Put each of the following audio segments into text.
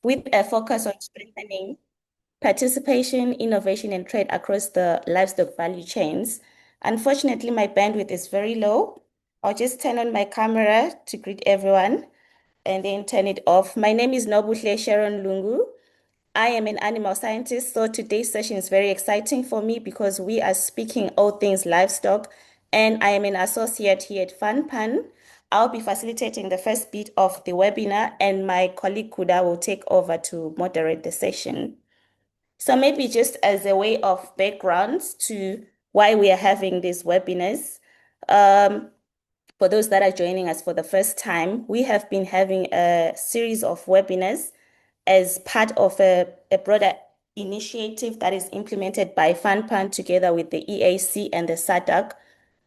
with a focus on strengthening participation, innovation, and trade across the livestock value chains. Unfortunately, my bandwidth is very low. I'll just turn on my camera to greet everyone and then turn it off. My name is Nobuhle Sharon Lungu. I am an animal scientist, so today's session is very exciting for me because we are speaking all things livestock, and I am an associate here at FunPan. I'll be facilitating the first bit of the webinar, and my colleague Kuda will take over to moderate the session. So maybe just as a way of background to why we are having these webinars, for those that are joining us for the first time, we have been having a series of webinars as part of a broader initiative that is implemented by FunPan together with the EAC and the SADC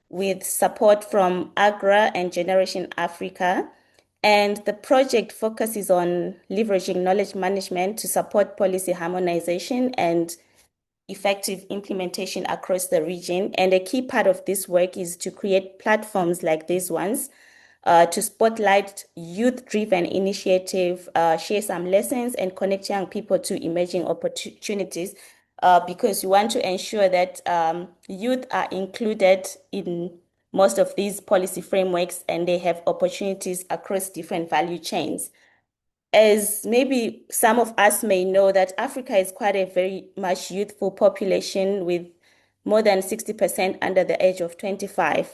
with support from AGRA and Generation Africa. And the project focuses on leveraging knowledge management to support policy harmonization and effective implementation across the region. And a key part of this work is to create platforms like these ones to spotlight youth-driven initiative, share some lessons, and connect young people to emerging opportunities because we want to ensure that youth are included in most of these policy frameworks and they have opportunities across different value chains. As maybe some of us may know that Africa is quite a very much youthful population with more than 60% under the age of 25.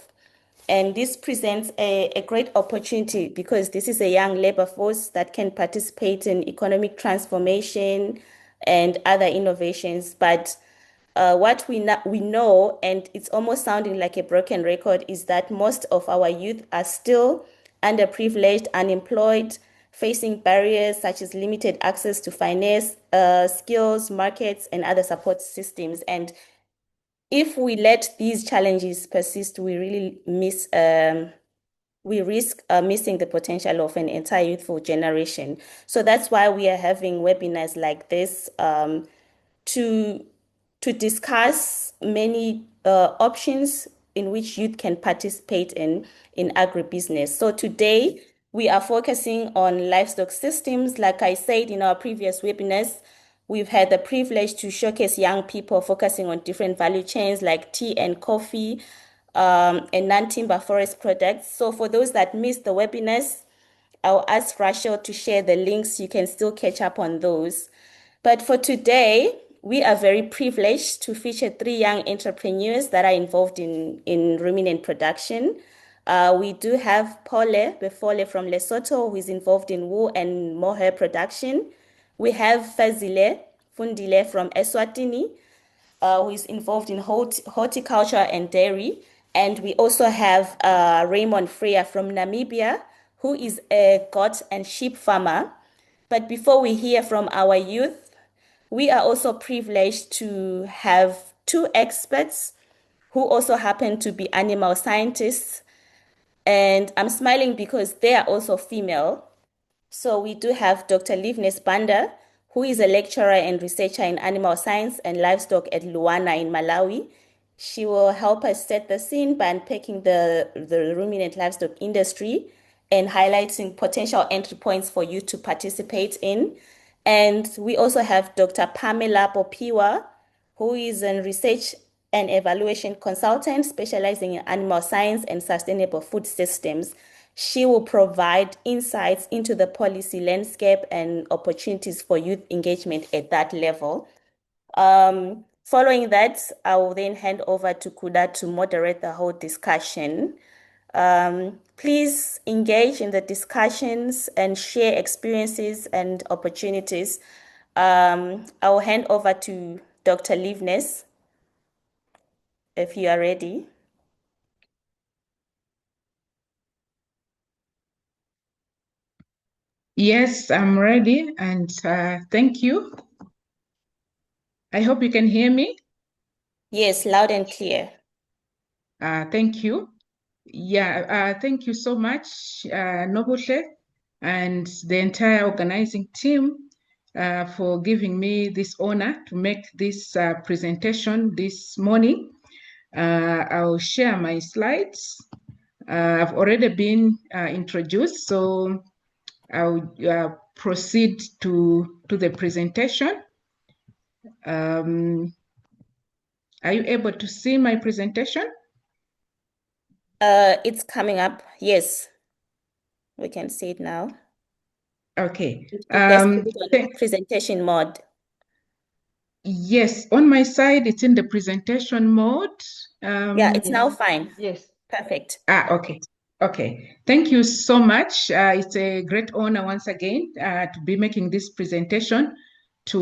And this presents a great opportunity because this is a young labor force that can participate in economic transformation and other innovations. But what we know, and it's almost sounding like a broken record, is that most of our youth are still underprivileged, unemployed, facing barriers such as limited access to finance, skills, markets, and other support systems. And if we let these challenges persist, we risk missing the potential of an entire youthful generation. So that's why we are having webinars like this to to discuss many options in which youth can participate in agribusiness. So today we are focusing on livestock systems. Like I said in our previous webinars, we've had the privilege to showcase young people focusing on different value chains like tea and coffee, and non-timber forest products. So for those that missed the webinars, I'll ask Rachel to share the links. You can still catch up on those. But for today, we are very privileged to feature three young entrepreneurs that are involved in ruminant production. We do have Pole Befole from Lesotho, who is involved in wool and mohair production. We have Fazile Fundile from Eswatini, who is involved in horticulture and dairy. And we also have Raymond Freya from Namibia, who is a goat and sheep farmer. But before we hear from our youth, we are also privileged to have two experts who also happen to be animal scientists. And I'm smiling because they are also female. So we do have Dr. Livnes Banda, who is a lecturer and researcher in animal science and livestock at Luana in Malawi. She will help us set the scene by unpacking the ruminant livestock industry and highlighting potential entry points for you to participate in. And we also have Dr. Pamela Popiwa, who is a research and evaluation consultant specializing in animal science and sustainable food systems. She will provide insights into the policy landscape and opportunities for youth engagement at that level. Following that, I will then hand over to Kuda to moderate the whole discussion. Please engage in the discussions and share experiences and opportunities. I will hand over to Dr. Livnes if you are ready. Yes, I'm ready, and thank you. I hope you can hear me. Yes, loud and clear. Thank you. Yeah, thank you so much, Nobuhle, and the entire organizing team for giving me this honor to make this presentation this morning. I'll share my slides. I've already been introduced, so I'll proceed to the presentation. Are you able to see my presentation? It's coming up. Yes, we can see it now. Okay. Just put it on presentation mode. Yes, on my side, it's in the presentation mode. Yeah, it's now fine. Yes. Perfect. Okay. Okay. Thank you so much. It's a great honor once again to be making this presentation to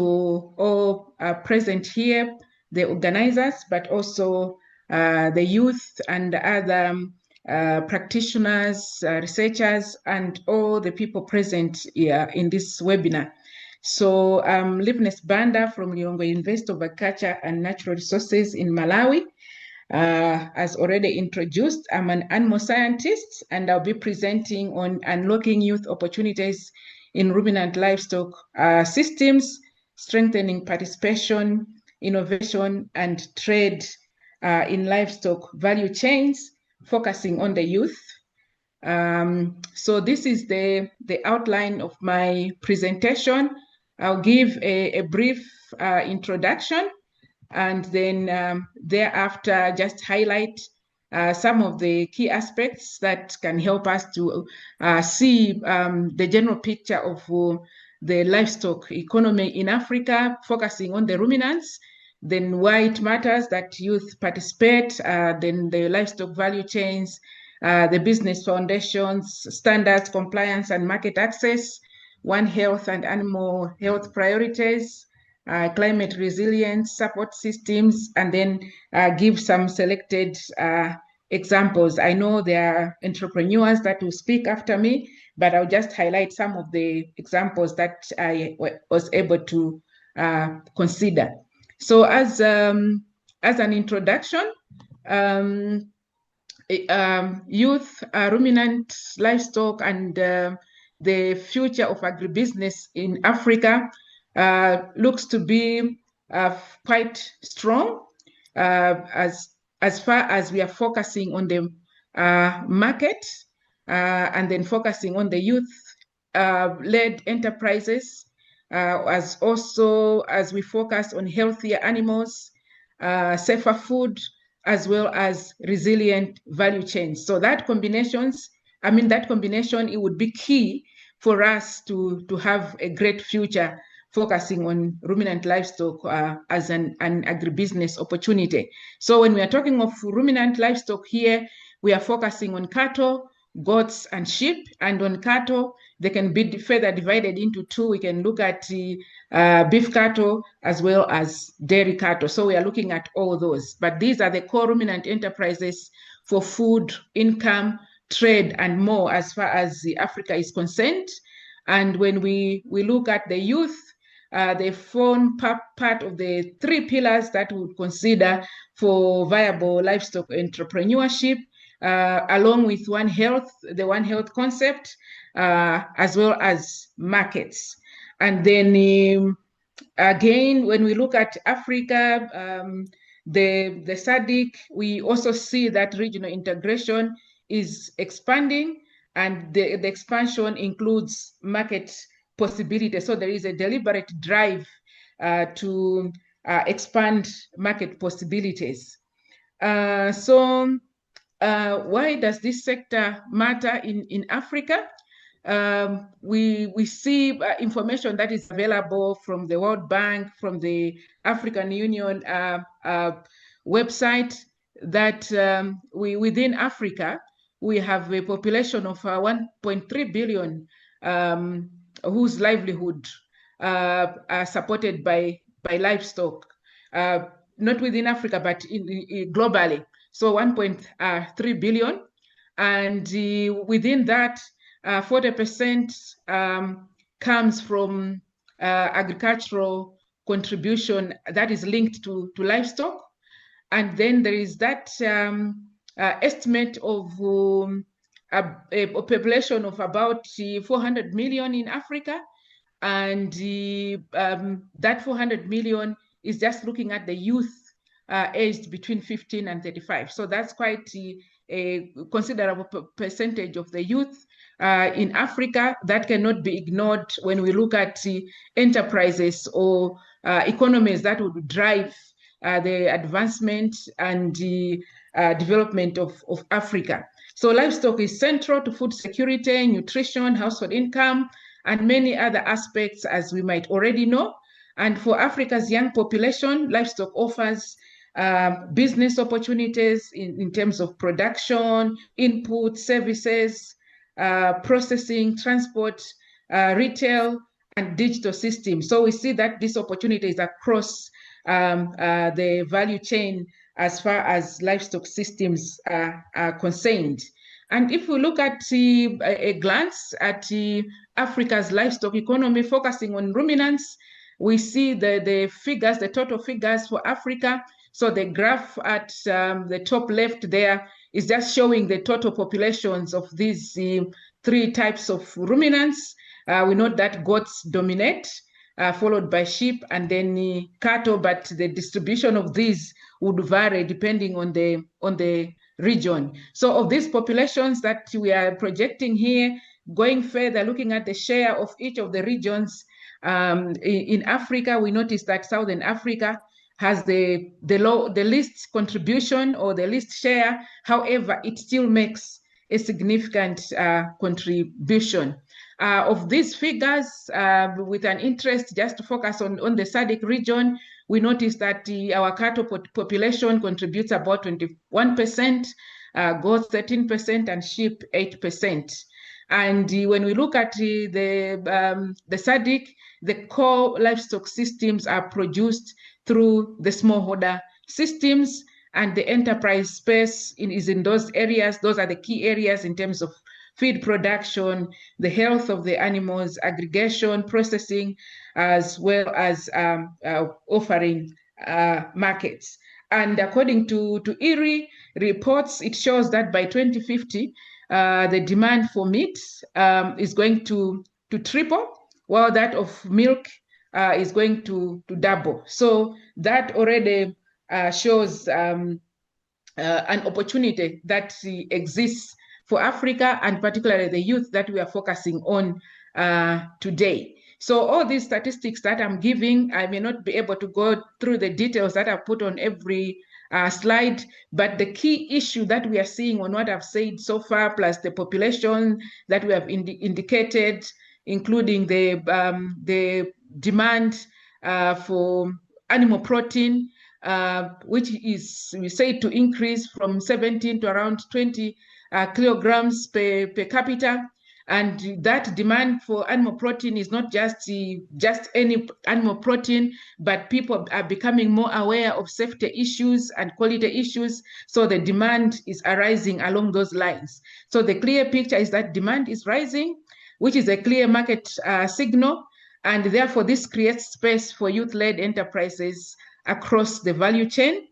all present here, the organizers, but also the youth and other practitioners, researchers, and all the people present here in this webinar. So I'm Livestock Banda from Lilongwe University of Agriculture and Natural Resources in Malawi. As already introduced, I'm an animal scientist, and I'll be presenting on unlocking youth opportunities in ruminant livestock systems, strengthening participation, innovation, and trade in livestock value chains, focusing on the youth. So this is the outline of my presentation. I'll give a brief introduction, and then thereafter just highlight some of the key aspects that can help us to see the general picture of the livestock economy in Africa, focusing on the ruminants, then why it matters that youth participate, then the livestock value chains, the business foundations, standards, compliance, and market access, One Health and animal health priorities, climate resilience, support systems, and then give some selected examples. I know there are entrepreneurs that will speak after me, but I'll just highlight some of the examples that I was able to consider. So as an introduction, youth, ruminant livestock, and the future of agribusiness in Africa looks to be quite strong as far as we are focusing on the market and then focusing on the youth-led enterprises, as also as we focus on healthier animals, safer food, as well as resilient value chains. So that combination, it would be key for us to have a great future focusing on ruminant livestock as an agribusiness opportunity. So when we are talking of ruminant livestock here, we are focusing on cattle, goats, and sheep. And on cattle, they can be further divided into two. We can look at beef cattle as well as dairy cattle. So we are looking at all those. But these are the core ruminant enterprises for food, income, trade, and more as far as Africa is concerned. And when we look at the youth, they form part of the three pillars that we would consider for viable livestock entrepreneurship, along with One Health, the One Health concept, as well as markets. And then again, when we look at Africa, the SADC, we also see that regional integration is expanding, and the expansion includes market possibilities. So there is a deliberate drive to expand market possibilities. So why does this sector matter in Africa? We see information that is available from the World Bank, from the African Union website, that within Africa, we have a population of 1.3 billion whose livelihood are supported by livestock, not within Africa, but globally. So 1.3 billion. And within that, 40% comes from agricultural contribution that is linked to livestock. And then there is that estimate of a population of about 400 million in Africa. And that 400 million is just looking at the youth aged between 15 and 35. So that's quite a considerable percentage of the youth in Africa that cannot be ignored when we look at enterprises or economies that would drive the advancement and the development of Africa. So livestock is central to food security, nutrition, household income, and many other aspects, as we might already know. And for Africa's young population, livestock offers business opportunities in terms of production, input, services, processing, transport, retail, and digital systems. So we see that these opportunities across the value chain as far as livestock systems are concerned. And if we look at a glance at Africa's livestock economy, focusing on ruminants, we see the figures, the total figures for Africa. So the graph at the top left there is just showing the total populations of these three types of ruminants. We know that goats dominate, followed by sheep and then cattle, but the distribution of these would vary depending on the region. So of these populations that we are projecting here, going further, looking at the share of each of the regions in Africa, we notice that Southern Africa has the least contribution or the least share. However, it still makes a significant contribution. Of these figures, with an interest just to focus on the SADC region, we notice that our cattle population contributes about 21%, goats 13%, and sheep 8%. And when we look at the SADC, the core livestock systems are produced through the smallholder systems, and the enterprise space is in those areas. Those are the key areas in terms of feed production, the health of the animals, aggregation, processing, as well as offering markets. And according to IRI reports, it shows that by 2050, the demand for meat is going to triple, while that of milk is going to double. So that already shows an opportunity that exists for Africa, and particularly the youth that we are focusing on today. So all these statistics that I'm giving, I may not be able to go through the details that I put on every slide, but the key issue that we are seeing on what I've said so far, plus the population that we have indicated, including the demand for animal protein, which is, we say, to increase from 17 to around 20 kilograms per capita. And that demand for animal protein is not just any animal protein, but people are becoming more aware of safety issues and quality issues. So the demand is arising along those lines. So the clear picture is that demand is rising, which is a clear market signal. And therefore, this creates space for youth-led enterprises across the value chain.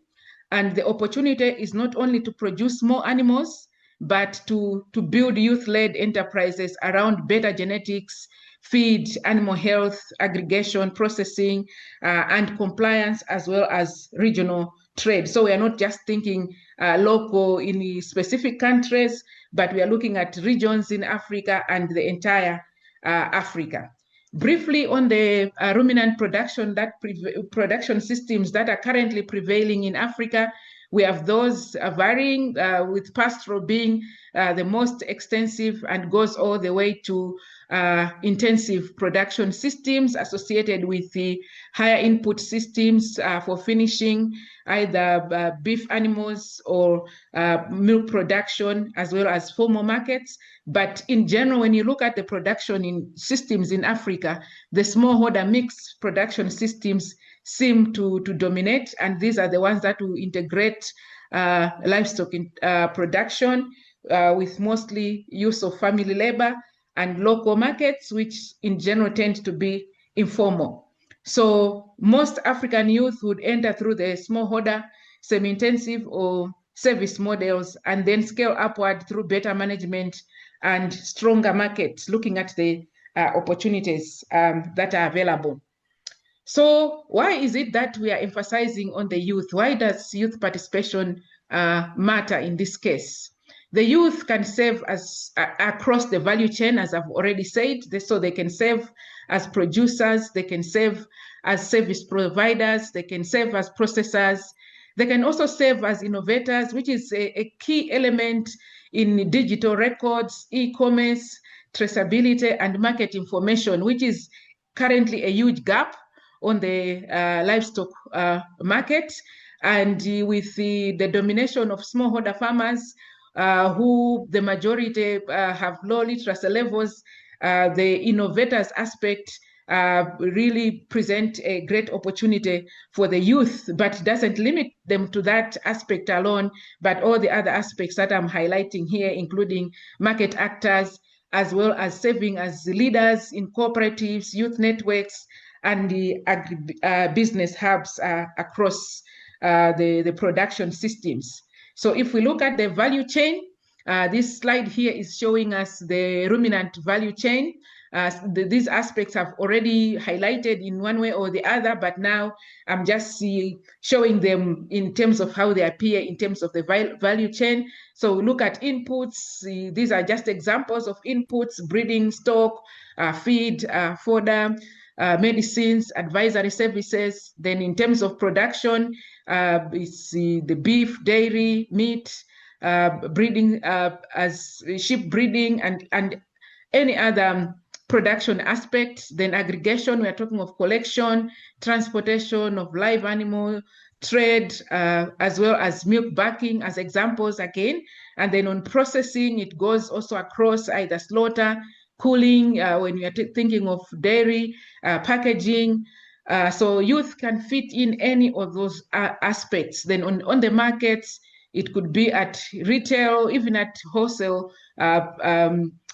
And the opportunity is not only to produce more animals, but to build youth-led enterprises around better genetics, feed, animal health, aggregation, processing, and compliance, as well as regional trade. So we are not just thinking local in specific countries, but we are looking at regions in Africa and the entire Africa. Briefly on the ruminant production systems that are currently prevailing in Africa, we have those varying, with pastoral being the most extensive and goes all the way to intensive production systems associated with the higher input systems for finishing either beef animals or milk production, as well as formal markets. But in general, when you look at the production systems in Africa, the smallholder mixed production systems seem to dominate, and these are the ones that will integrate livestock production with mostly use of family labor and local markets, which in general tend to be informal. So most African youth would enter through the smallholder, semi-intensive, or service models, and then scale upward through better management and stronger markets, looking at the opportunities that are available. So why is it that we are emphasizing on the youth? Why does youth participation matter in this case? The youth can serve as across the value chain, as I've already said. So they can serve as producers, they can serve as service providers, they can serve as processors, they can also serve as innovators, which is a key element in digital records, e-commerce, traceability, and market information, which is currently a huge gap on the livestock market. And with the domination of smallholder farmers, who the majority have low literacy levels, the innovators aspect really present a great opportunity for the youth, but doesn't limit them to that aspect alone, but all the other aspects that I'm highlighting here, including market actors, as well as serving as leaders in cooperatives, youth networks, and the agribusiness hubs across the production systems. So if we look at the value chain, this slide here is showing us the ruminant value chain. These aspects have already highlighted in one way or the other, but now I'm just showing them in terms of how they appear in terms of the value chain. So look at inputs. These are just examples of inputs: breeding, stock, feed, fodder, medicines, advisory services. Then in terms of production, it's the beef, dairy, meat, breeding as sheep breeding, and any other production aspect. Then aggregation, we are talking of collection, transportation of live animal, trade, as well as milk backing as examples again. And then on processing, it goes also across either slaughter, cooling, when we are thinking of dairy, packaging. So youth can fit in any of those aspects. Then on the markets, it could be at retail, even at wholesale,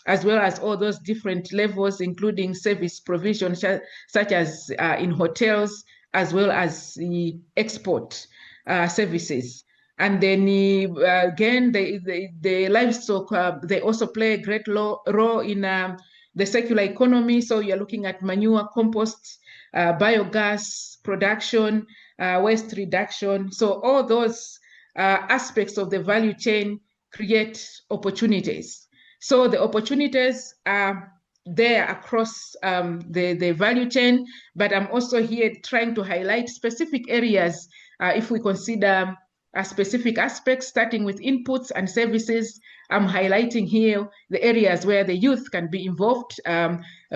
as well as all those different levels, including service provision, such as in hotels, as well as the export services. And then again, the livestock, they also play a great role in the circular economy. So you're looking at manure, compost, biogas production, waste reduction. So all those aspects of the value chain create opportunities. So the opportunities are there across the value chain, but I'm also here trying to highlight specific areas. If we consider specific aspects, starting with inputs and services, I'm highlighting here the areas where the youth can be involved: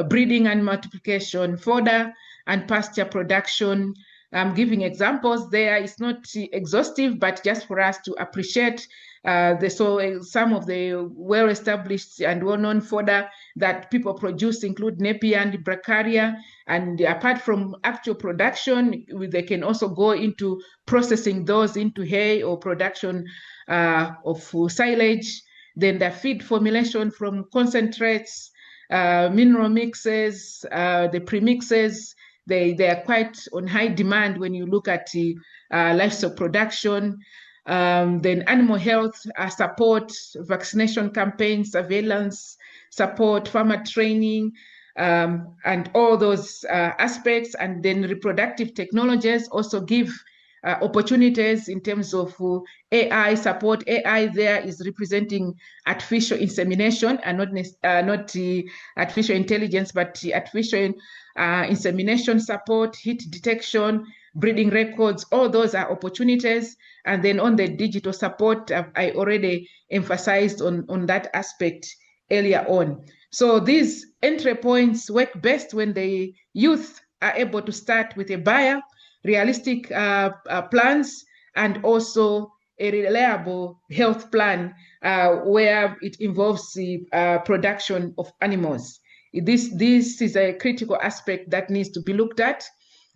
breeding and multiplication, fodder and pasture production. I'm giving examples there. It's not exhaustive, but just for us to appreciate some of the well-established and well-known fodder that people produce include Napier and Bracharia. And apart from actual production, they can also go into processing those into hay or production of silage. Then the feed formulation from concentrates, mineral mixes, the premixes, they are quite on high demand when you look at livestock production. Then animal health support, vaccination campaigns, surveillance support, farmer training, and all those aspects. And then reproductive technologies also give opportunities in terms of AI support. AI there is representing artificial insemination and not artificial intelligence, but artificial insemination support, heat detection, breeding records. All those are opportunities. And then on the digital support, I already emphasized on that aspect earlier on. So these entry points work best when the youth are able to start with a buyer, realistic plans, and also a reliable health plan where it involves the production of animals. This is a critical aspect that needs to be looked at.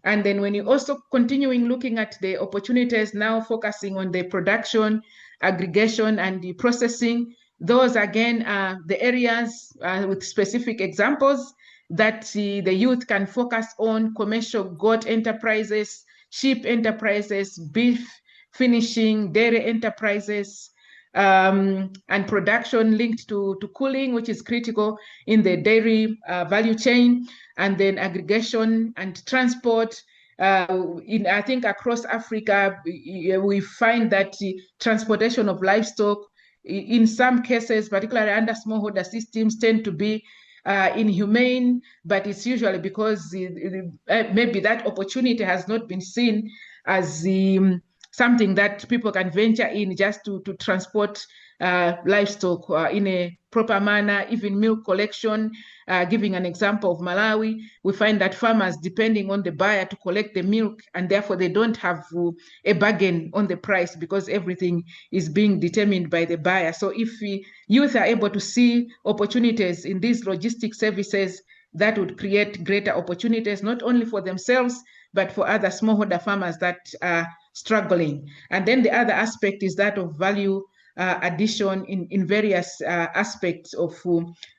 And then when you also continuing looking at the opportunities, now focusing on the production, aggregation, and the processing, those again are the areas with specific examples that the youth can focus on: commercial goat enterprises, sheep enterprises, beef finishing, dairy enterprises, and production linked to cooling, which is critical in the dairy value chain, and then aggregation and transport. I think across Africa, we find that the transportation of livestock in some cases, particularly under smallholder systems, tend to be inhumane, but it's usually because maybe that opportunity has not been seen as something that people can venture in just to transport livestock in a proper manner, even milk collection. Giving an example of Malawi, we find that farmers depending on the buyer to collect the milk, and therefore they don't have a bargain on the price because everything is being determined by the buyer. So if youth are able to see opportunities in these logistic services, that would create greater opportunities, not only for themselves, but for other smallholder farmers that are struggling. And then the other aspect is that of value addition in various aspects of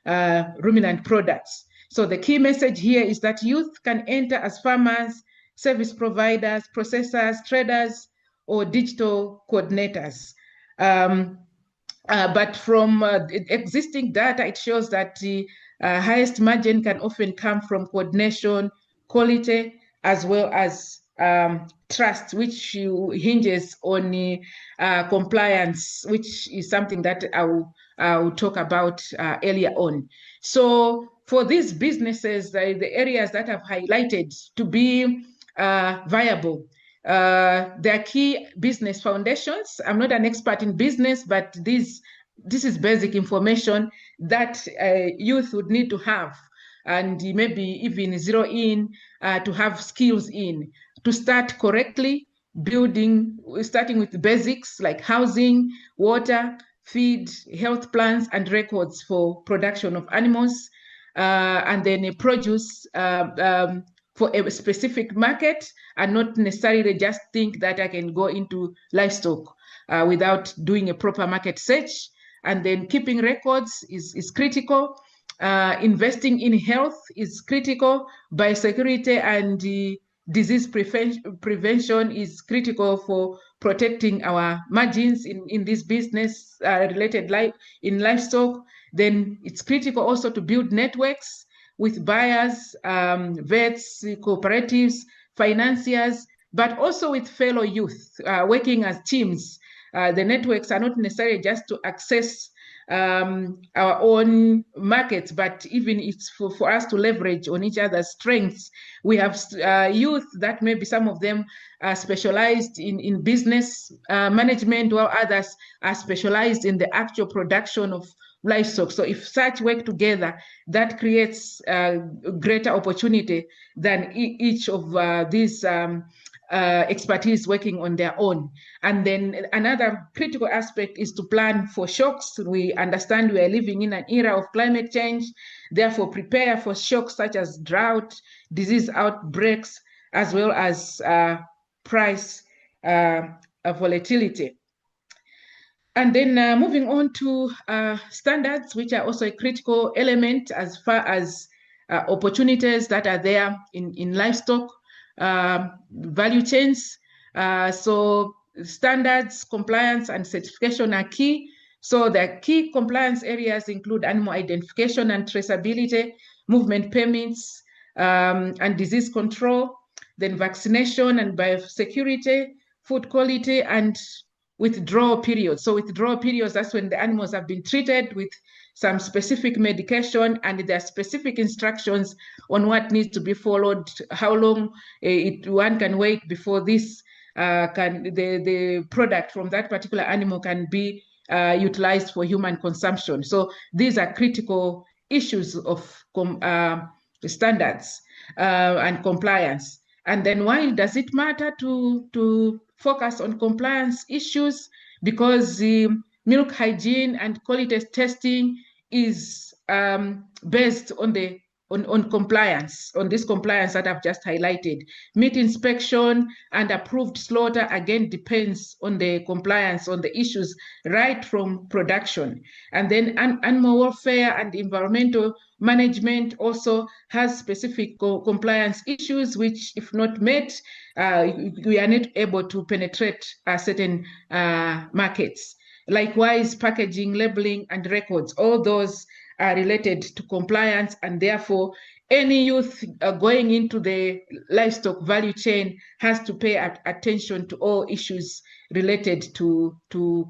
ruminant products. So the key message here is that youth can enter as farmers, service providers, processors, traders, or digital coordinators. But from existing data, it shows that the highest margin can often come from coordination, quality, as well as trust, which hinges on compliance, which is something that I will talk about earlier on. So for these businesses, the areas that I've highlighted to be viable, there are key business foundations. I'm not an expert in business, but this is basic information that youth would need to have, and maybe even zero in to have skills in to start correctly building, starting with the basics like housing, water, feed, health plans, and records for production of animals, and then a produce for a specific market, and not necessarily just think that I can go into livestock without doing a proper market search. And then keeping records is critical. Investing in health is critical. Biosecurity and disease prevention is critical for protecting our margins in this business related in livestock. Then it's critical also to build networks with buyers, vets, cooperatives, financiers, but also with fellow youth working as teams. The networks are not necessarily just to access our own markets, but even it's for us to leverage on each other's strengths. We have youth that maybe some of them are specialized in business management, while others are specialized in the actual production of livestock. So if such work together, that creates greater opportunity than each of these expertise working on their own. And then another critical aspect is to plan for shocks. We understand we are living in an era of climate change, therefore prepare for shocks such as drought, disease outbreaks, as well as price volatility. And then moving on to standards, which are also a critical element as far as opportunities that are there in livestock value chains. So standards, compliance, and certification are key. So the key compliance areas include animal identification and traceability, movement permits, and disease control, then vaccination and biosecurity, food quality, and withdrawal periods. So withdrawal periods, that's when the animals have been treated with some specific medication, and there are specific instructions on what needs to be followed, how long one can wait before this the product from that particular animal can be utilized for human consumption. So these are critical issues of standards and compliance. And then why does it matter to focus on compliance issues? Because the milk hygiene and quality testing is based on compliance, on this compliance that I've just highlighted. Meat inspection and approved slaughter, again, depends on the compliance, on the issues right from production. And then animal welfare and environmental management also has specific compliance issues, which if not met, we are not able to penetrate certain markets. Likewise, packaging, labeling, and records, all those are related to compliance, and therefore any youth going into the livestock value chain has to pay attention to all issues related to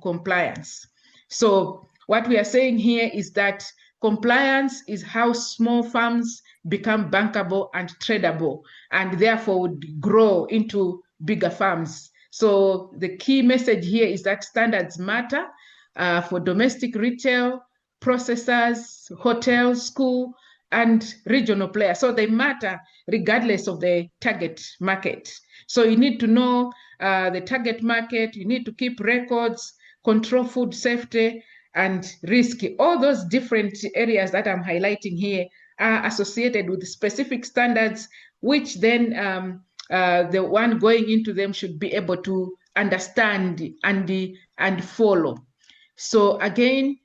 compliance. So what we are saying here is that compliance is how small farms become bankable and tradable, and therefore would grow into bigger farms. So the key message here is that standards matter for domestic retail, processors, hotels, school, and regional players. So they matter regardless of the target market. So you need to know the target market, you need to keep records, control food safety, and risk. All those different areas that I'm highlighting here are associated with specific standards, which then the one going into them should be able to understand and follow. So again,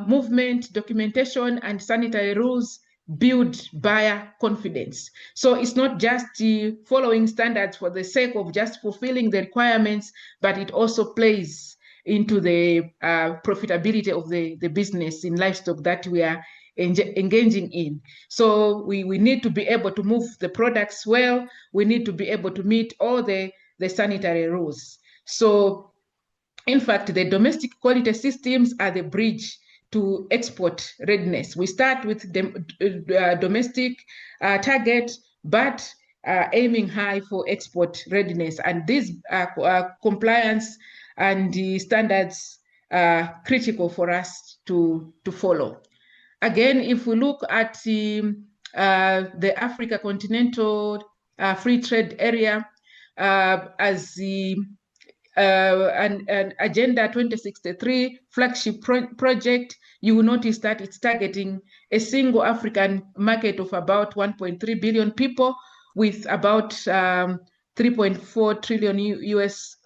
movement, documentation, and sanitary rules build buyer confidence. So it's not just following standards for the sake of just fulfilling the requirements, but it also plays into the profitability of the business in livestock that we are engaging in. So we need to be able to move the products well. We need to be able to meet all the sanitary rules. So in fact, the domestic quality systems are the bridge to export readiness. We start with the domestic target, but aiming high for export readiness. And these compliance and the standards are critical for us to follow. Again, if we look at the Africa continental free trade area as the an Agenda 2063 flagship project, you will notice that it's targeting a single African market of about 1.3 billion people with about 3.4 trillion US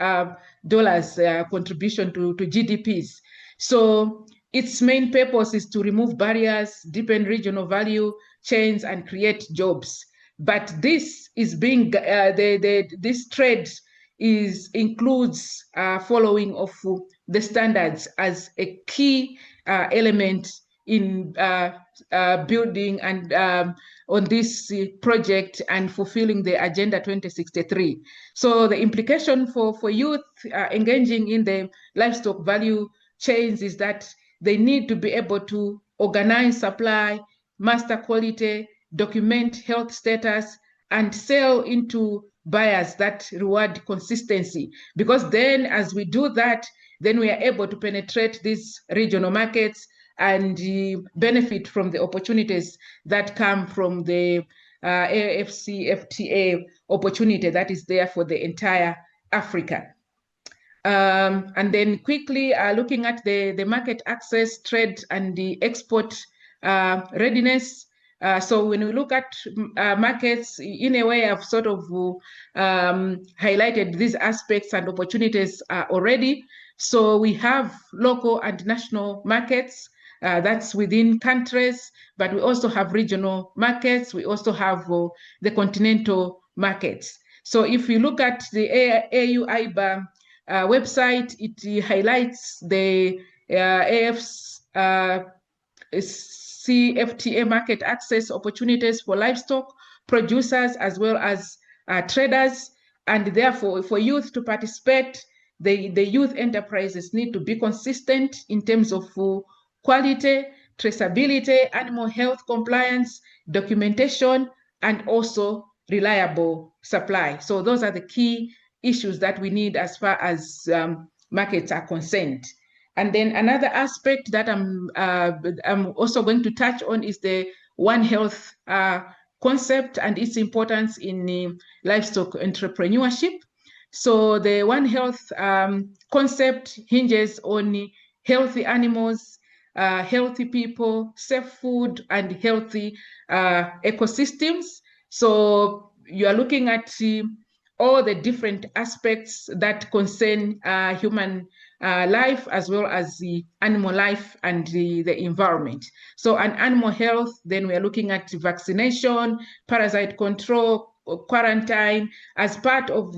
dollars contribution to GDPs. So its main purpose is to remove barriers, deepen regional value chains, and create jobs. But this is being this trade includes following of the standards as a key element in building and on this project and fulfilling the Agenda 2063. So the implication for youth engaging in the livestock value chains is that they need to be able to organize supply, master quality, document health status, and sell into buyers that reward consistency. Because then as we do that, then we are able to penetrate these regional markets and benefit from the opportunities that come from the AFCFTA opportunity that is there for the entire Africa. And then quickly looking at the market access, trade, and the export readiness. So when we look at markets, in a way, I've sort of highlighted these aspects and opportunities already. So we have local and national markets. That's within countries, but we also have regional markets. We also have the continental markets. So if you look at the AU-IBA website, it highlights the AFCFTA market access opportunities for livestock producers as well as traders. And therefore, for youth to participate, the youth enterprises need to be consistent in terms of quality, traceability, animal health compliance, documentation, and also reliable supply. So those are the key issues that we need as far as markets are concerned. And then another aspect that I'm also going to touch on is the One Health concept and its importance in livestock entrepreneurship. So the One Health concept hinges on healthy animals, healthy people, safe food, and healthy ecosystems. So you are looking at all the different aspects that concern human life as well as the animal life and the environment. So on animal health, then we are looking at vaccination, parasite control, quarantine as part of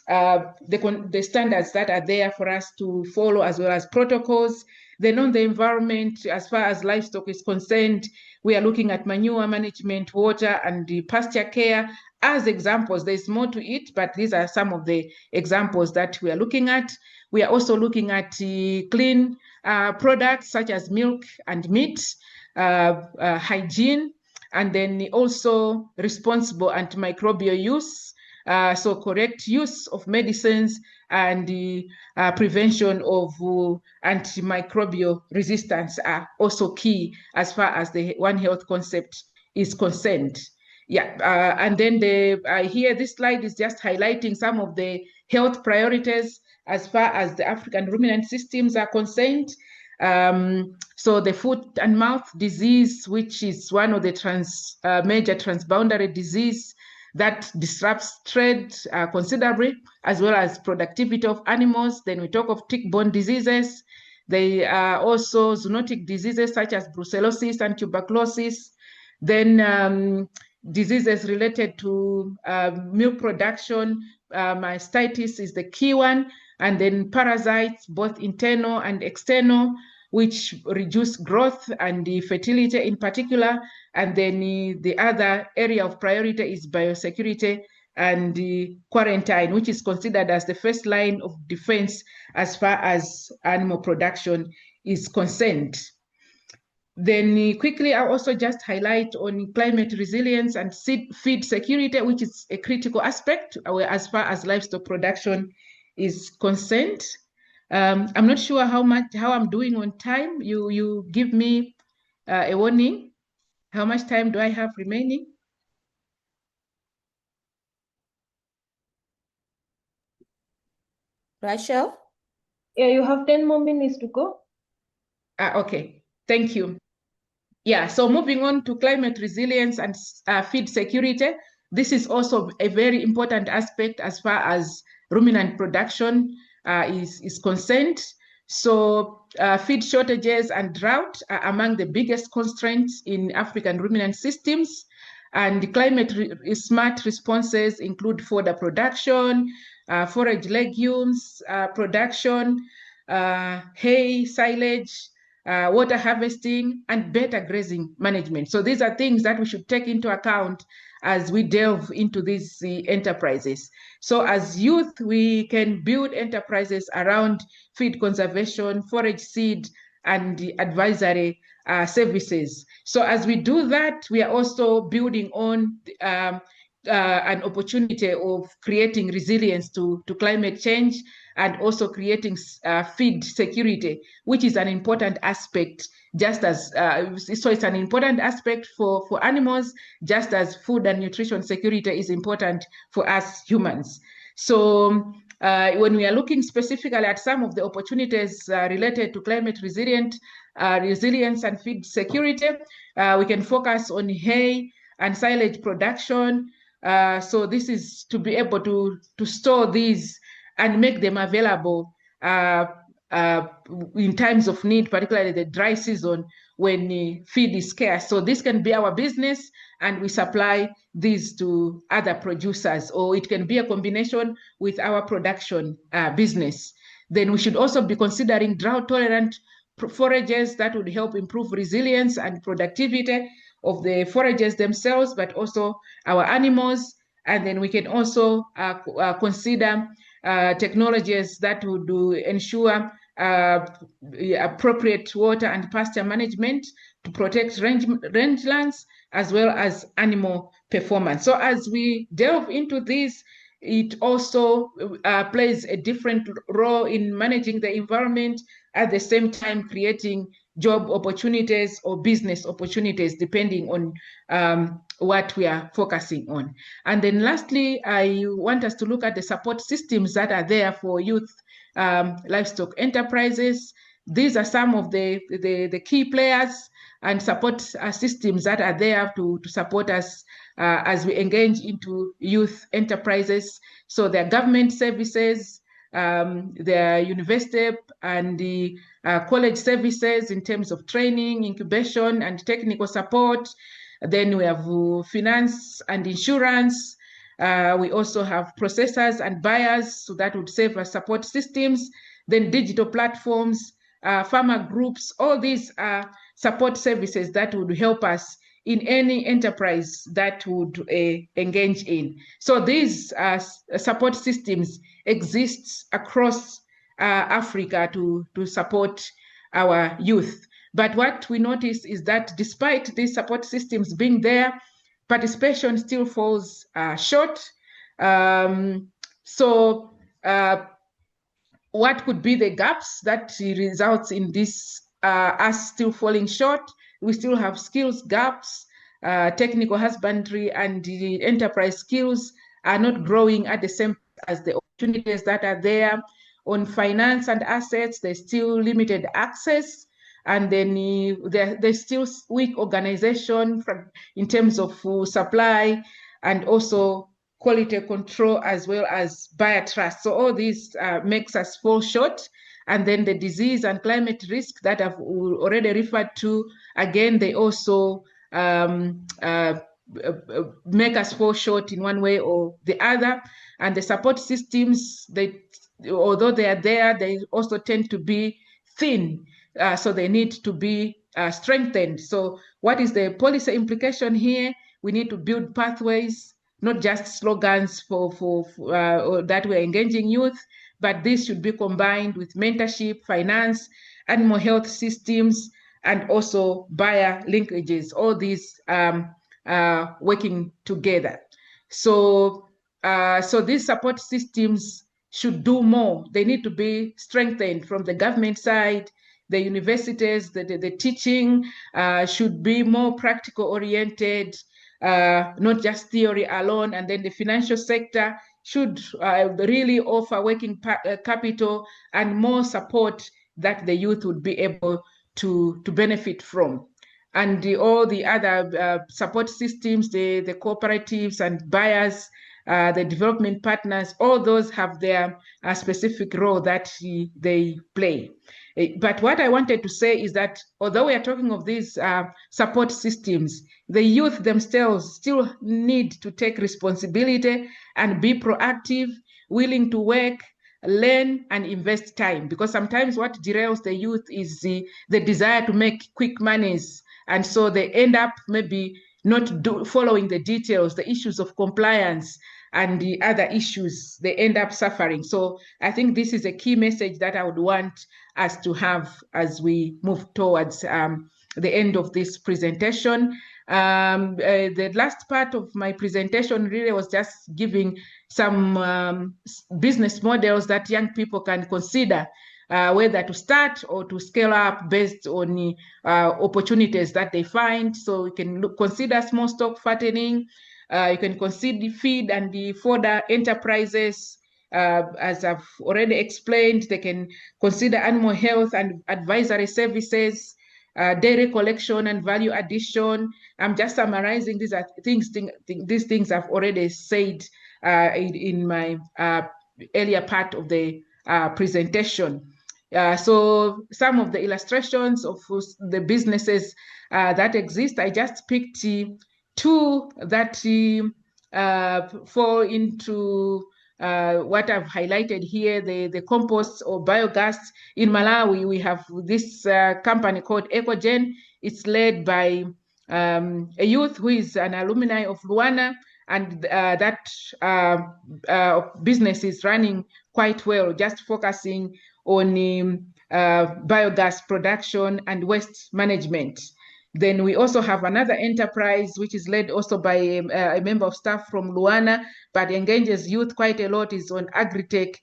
the standards that are there for us to follow as well as protocols. Then on the environment, as far as livestock is concerned, we are looking at manure management, water, and the pasture care as examples. There's more to it, but these are some of the examples that we are looking at. We are also looking at clean products such as milk and meat, hygiene, and then also responsible antimicrobial use, so correct use of medicines and the prevention of antimicrobial resistance are also key as far as the One Health concept is concerned. Yeah, and then here this slide is just highlighting some of the health priorities as far as the African ruminant systems are concerned. So the foot and mouth disease, which is one of the major transboundary disease that disrupts trade considerably, as well as productivity of animals. Then we talk of tick-borne diseases. They are also zoonotic diseases such as brucellosis and tuberculosis. Then diseases related to milk production, mastitis is the key one, and then parasites, both internal and external, which reduce growth and the fertility in particular. And then the other area of priority is biosecurity and the quarantine, which is considered as the first line of defense as far as animal production is concerned. Then quickly, I'll also just highlight on climate resilience and feed security, which is a critical aspect as far as livestock production is concerned. I'm not sure how I'm doing on time. You give me a warning. How much time do I have remaining? Rachel? Yeah, you have 10 more minutes to go. Okay, thank you. Yeah, so moving on to climate resilience and feed security, this is also a very important aspect as far as ruminant production is concerned. So feed shortages and drought are among the biggest constraints in African ruminant systems. And climate smart responses include fodder production, forage legumes production, hay, silage, water harvesting, and better grazing management. So these are things that we should take into account as we delve into these enterprises. So as youth, we can build enterprises around feed conservation, forage seed, and the advisory services. So as we do that, we are also building on an opportunity of creating resilience to climate change and also creating feed security, which is an important aspect, just as, so it's an important aspect for animals, just as food and nutrition security is important for us humans. So when we are looking specifically at some of the opportunities related to climate resilience and feed security, we can focus on hay and silage production. So this is to be able to store these and make them available in times of need, particularly the dry season when feed is scarce. So this can be our business, and we supply these to other producers, or it can be a combination with our production business. Then we should also be considering drought-tolerant forages that would help improve resilience and productivity of the forages themselves, but also our animals. And then we can also consider technologies that would ensure appropriate water and pasture management to protect rangelands as well as animal performance. So as we delve into this, it also plays a different role in managing the environment, at the same time creating job opportunities or business opportunities, depending on what we are focusing on. And then lastly, I want us to look at the support systems that are there for youth livestock enterprises. These are some of the key players and support systems that are there to support us as we engage into youth enterprises. So there are government services, there are university and the college services in terms of training, incubation, and technical support. Then we have finance and insurance. We also have processors and buyers, so that would serve as support systems. Then digital platforms, farmer groups, all these are support services that would help us in any enterprise that would engage in. So these support systems exist across Africa to support our youth. But what we notice is that despite these support systems being there, participation still falls short. So what could be the gaps that results in this us still falling short? We still have skills gaps. Technical husbandry and the enterprise skills are not growing at the same as the opportunities that are there. On finance and assets, there's still limited access, and then there's still weak organization in terms of supply and also quality control as well as buyer trust. So all this makes us fall short. And then the disease and climate risk that I've already referred to, again, they also make us fall short in one way or the other. And the support systems, although they are there, they also tend to be thin. So they need to be strengthened. So what is the policy implication here? We need to build pathways, not just slogans for that we're engaging youth, but this should be combined with mentorship, finance, animal health systems, and also buyer linkages, all these working together. So these support systems should do more. They need to be strengthened from the government side. The universities, the teaching should be more practical oriented, not just theory alone. And then the financial sector should really offer working capital and more support that the youth would be able to benefit from. And all the other support systems, the cooperatives and buyers, the development partners, all those have their specific role that they play. But what I wanted to say is that although we are talking of these support systems, the youth themselves still need to take responsibility and be proactive, willing to work, learn, and invest time. Because sometimes what derails the youth is the desire to make quick monies. And so they end up maybe not following the details, the issues of compliance, and the other issues, they end up suffering. So I think this is a key message that I would want us to have as we move towards the end of this presentation. The last part of my presentation really was just giving some business models that young people can consider, whether to start or to scale up based on the opportunities that they find. So we can consider small stock fattening. You can consider feed and the fodder enterprises. As I've already explained, they can consider animal health and advisory services, dairy collection and value addition. I'm just summarizing these are these things I've already said in my earlier part of the presentation. So some of the illustrations of the businesses that exist, I just picked two that fall into what I've highlighted here, the compost or biogas. In Malawi, we have this company called EcoGen. It's led by a youth who is an alumni of Luana, and that business is running quite well, just focusing on biogas production and waste management. Then we also have another enterprise, which is led also by a member of staff from Luana, but engages youth quite a lot, is on agri-tech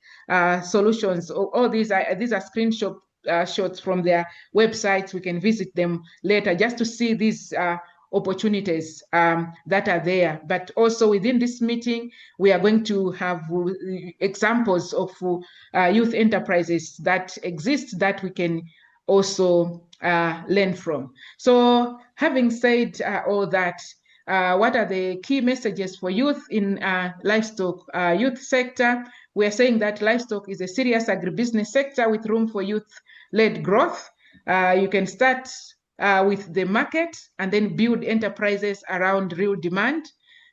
solutions. All these are screenshots from their websites. We can visit them later just to see these opportunities that are there. But also within this meeting, we are going to have examples of youth enterprises that exist that we can also learn from. So having said all that, what are the key messages for youth in livestock youth sector? We are saying that livestock is a serious agribusiness sector with room for youth-led growth. You can start with the market and then build enterprises around real demand.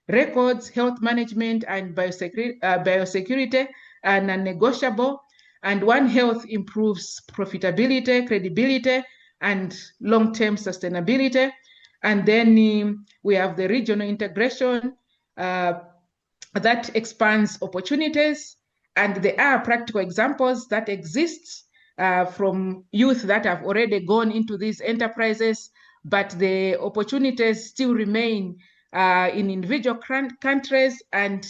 Records, health management, and biosecurity are non-negotiable. And One Health improves profitability, credibility, and long-term sustainability. And then we have the regional integration that expands opportunities. And there are practical examples that exist from youth that have already gone into these enterprises, but the opportunities still remain in individual countries and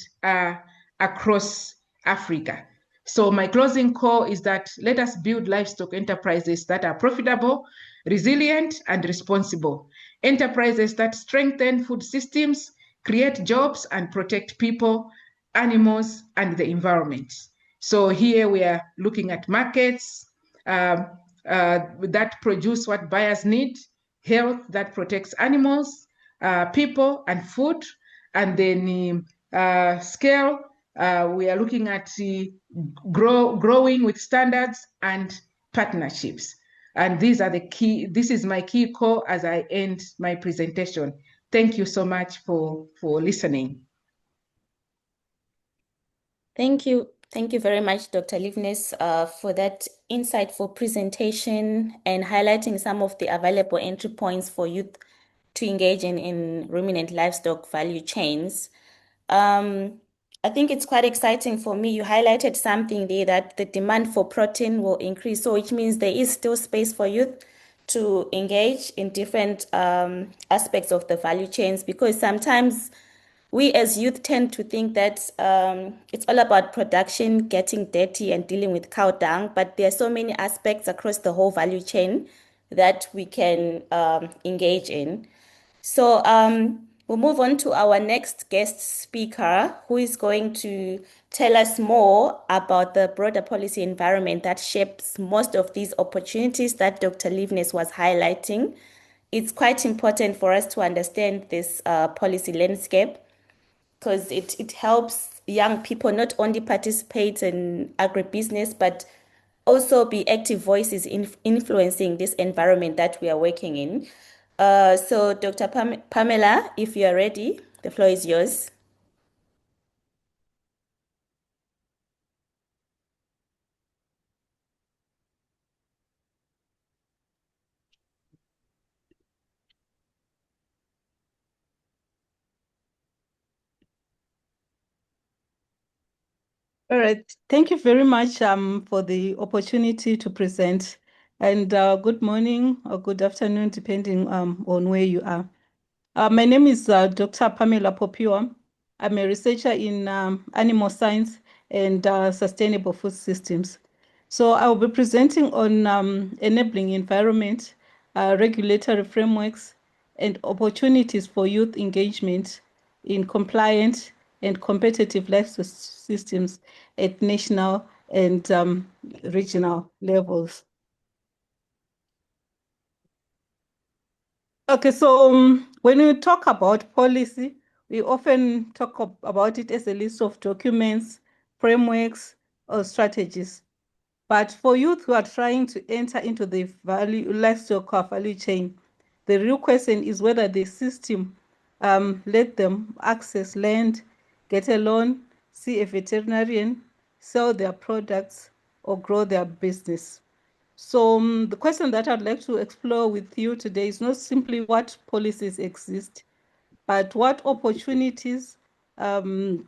across Africa. So my closing call is that let us build livestock enterprises that are profitable, resilient, and responsible. Enterprises that strengthen food systems, create jobs, and protect people, animals, and the environment. So here we are looking at markets that produce what buyers need, health that protects animals, people, and food, and then scale. We are looking at growing with standards and partnerships. And these are the key, this is my key call as I end my presentation. Thank you so much for listening. Thank you. Thank you very much, Dr. Livnes, for that insightful presentation and highlighting some of the available entry points for youth to engage in ruminant livestock value chains. I think it's quite exciting for me. You highlighted something there that the demand for protein will increase, so which means there is still space for youth to engage in different aspects of the value chains, because sometimes we as youth tend to think that it's all about production, getting dirty and dealing with cow dung, but there are so many aspects across the whole value chain that we can engage in. So we'll move on to our next guest speaker, who is going to tell us more about the broader policy environment that shapes most of these opportunities that Dr. Livnes was highlighting. It's quite important for us to understand this policy landscape, because it helps young people not only participate in agribusiness, but also be active voices in influencing this environment that we are working in. So Dr. Pamela, if you are ready, the floor is yours. All right. Thank you very much for the opportunity to present. And good morning or good afternoon, depending on where you are. My name is Dr. Pamela Popiwa. I'm a researcher in animal science and sustainable food systems. So I'll be presenting on enabling environment, regulatory frameworks, and opportunities for youth engagement in compliant and competitive livestock systems at national and regional levels. Okay, so when we talk about policy, we often talk about it as a list of documents, frameworks, or strategies. But for youth who are trying to enter into the livestock value chain, the real question is whether the system let them access land, get a loan, see a veterinarian, sell their products, or grow their business. So the question that I'd like to explore with you today is not simply what policies exist, but what opportunities or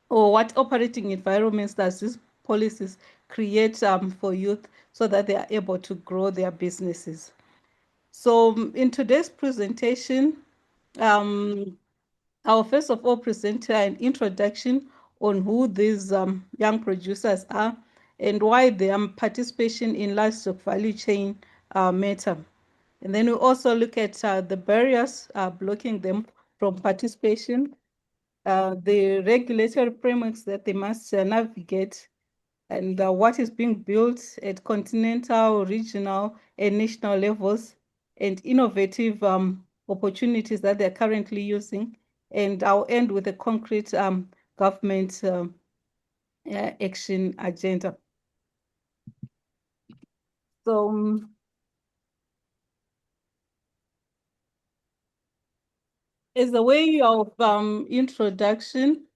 what operating environments does these policies create for youth so that they are able to grow their businesses. So in today's presentation, I'll first of all present an introduction on who these young producers are and why their participation in livestock value chain matter. And then we also look at the barriers blocking them from participation, the regulatory frameworks that they must navigate, and what is being built at continental, regional, and national levels, and innovative opportunities that they're currently using. And I'll end with a concrete government action agenda. So as a way of introduction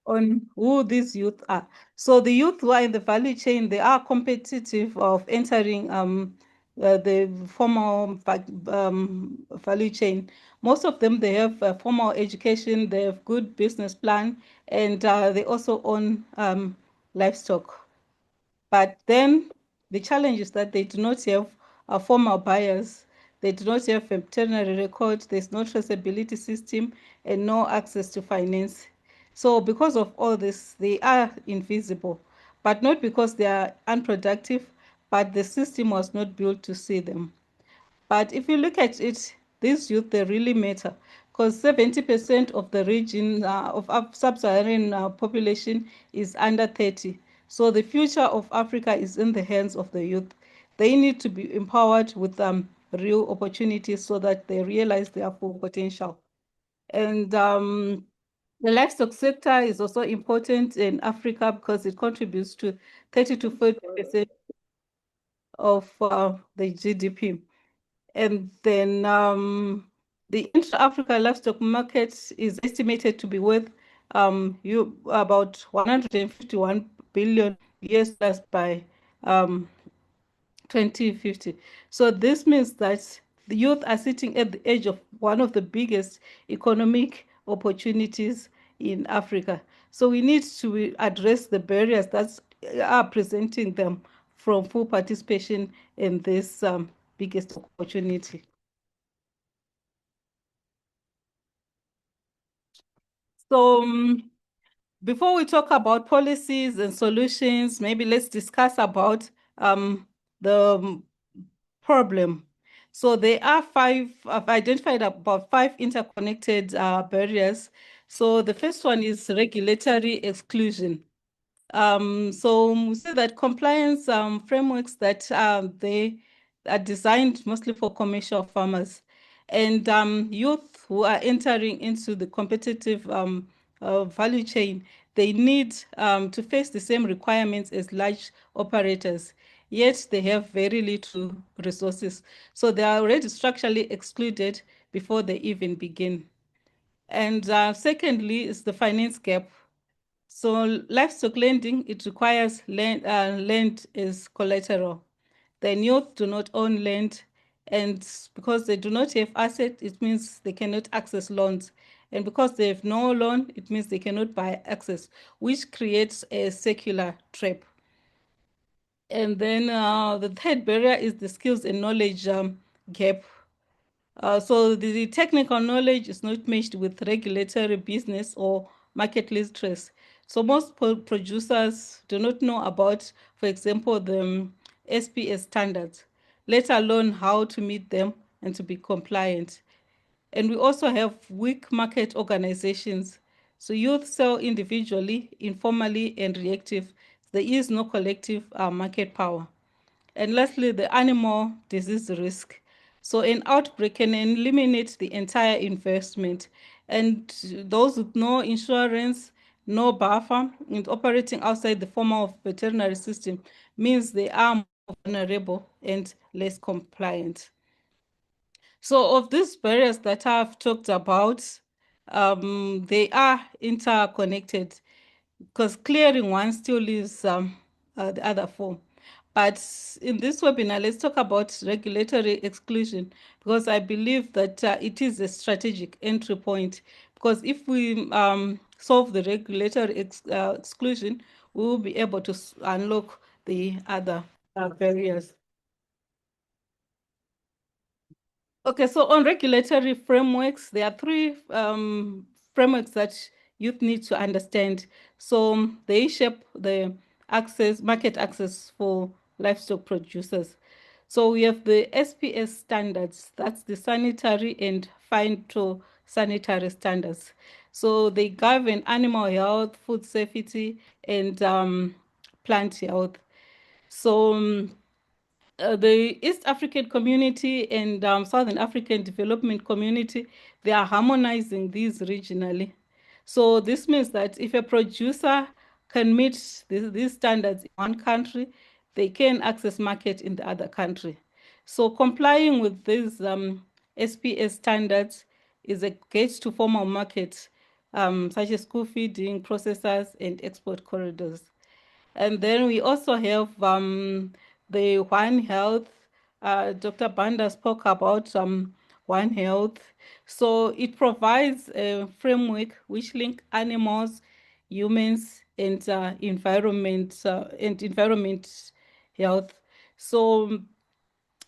on who these youth are. So the youth who are in the value chain, they are competitive of entering the formal value chain. Most of them, they have a formal education, they have good business plan, and they also own livestock. But then the challenge is that they do not have formal buyers. They do not have a veterinary record. There's no traceability system and no access to finance. So because of all this, they are invisible, but not because they are unproductive, but the system was not built to see them. But if you look at it, these youth, they really matter because 70% of the region of sub-Saharan population is under 30. So the future of Africa is in the hands of the youth. They need to be empowered with real opportunities so that they realize their full potential. And the livestock sector is also important in Africa because it contributes to 30 to 40% of the GDP. And then the intra-Africa livestock market is estimated to be worth about 151 billion US dollars by 2050. So this means that the youth are sitting at the edge of one of the biggest economic opportunities in Africa. So we need to address the barriers that are presenting them from full participation in this biggest opportunity. So before we talk about policies and solutions, maybe let's discuss about the problem. So there are I've identified about 5 interconnected barriers. So the first one is regulatory exclusion. So we see that compliance frameworks that they are designed mostly for commercial farmers and youth who are entering into the competitive value chain, they need to face the same requirements as large operators, yet they have very little resources. So they are already structurally excluded before they even begin. And secondly is the finance gap. So livestock lending, it requires land as collateral. The youth do not own land, and because they do not have assets, it means they cannot access loans. And because they have no loan, it means they cannot buy access, which creates a secular trap. And then the third barrier is the skills and knowledge gap. So the technical knowledge is not matched with regulatory business or market literacy. So most producers do not know about, for example, the SPS standards, let alone how to meet them and to be compliant. And we also have weak market organizations. So youth sell individually, informally, and reactive. There is no collective market power. And lastly, the animal disease risk. So an outbreak can eliminate the entire investment. And those with no insurance, no buffer, and operating outside the formal veterinary system means they are more vulnerable and less compliant. So of these barriers that I've talked about, they are interconnected because clearing one still leaves the other four. But in this webinar, let's talk about regulatory exclusion because I believe that it is a strategic entry point. Because if we solve the regulatory exclusion, we will be able to unlock the other barriers. Okay, so on regulatory frameworks, there are 3 frameworks that youth need to understand. So they shape the market access for livestock producers. So we have the SPS standards, that's the sanitary and phytosanitary standards. So they govern animal health, food safety, and plant health. So the East African community and Southern African development community, they are harmonizing these regionally. So this means that if a producer can meet these standards in one country, they can access market in the other country. So complying with these SPS standards is a gate to formal market, such as school feeding, processors, and export corridors. And then we also have the One Health. Dr. Banda spoke about One Health. So it provides a framework which link animals, humans and environment health. So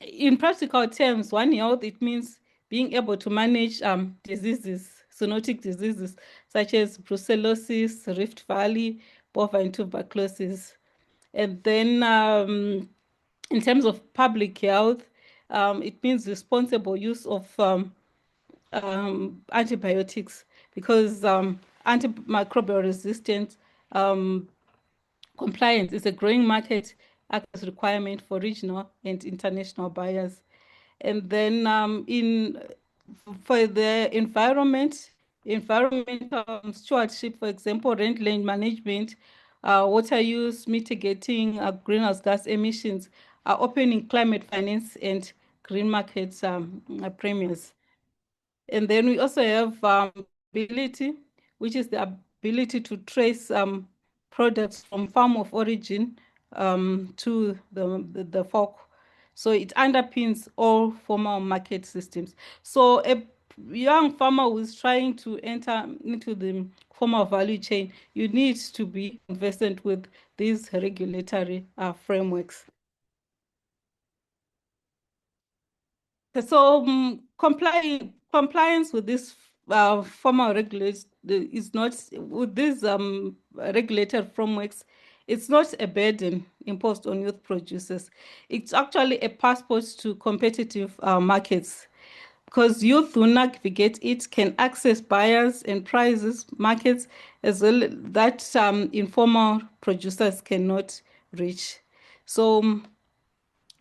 in practical terms, One Health, it means being able to manage diseases, zoonotic diseases such as brucellosis, Rift Valley, bovine tuberculosis. And then in terms of public health, it means responsible use of antibiotics, because antimicrobial resistance compliance is a growing market access requirement for regional and international buyers. And then for the environmental stewardship, for example, land management, water use, mitigating greenhouse gas emissions, are opening climate finance and green markets premiums. And then we also have ability, which is the ability to trace products from farm of origin to the fork. So it underpins all formal market systems. So a young farmer who is trying to enter into the formal value chain, you need to be conversant with these regulatory frameworks. So compliance with this formal regulations is not, with these regulated frameworks, it's not a burden imposed on youth producers. It's actually a passport to competitive markets, because youth who navigate it can access buyers and prices markets as well that informal producers cannot reach. So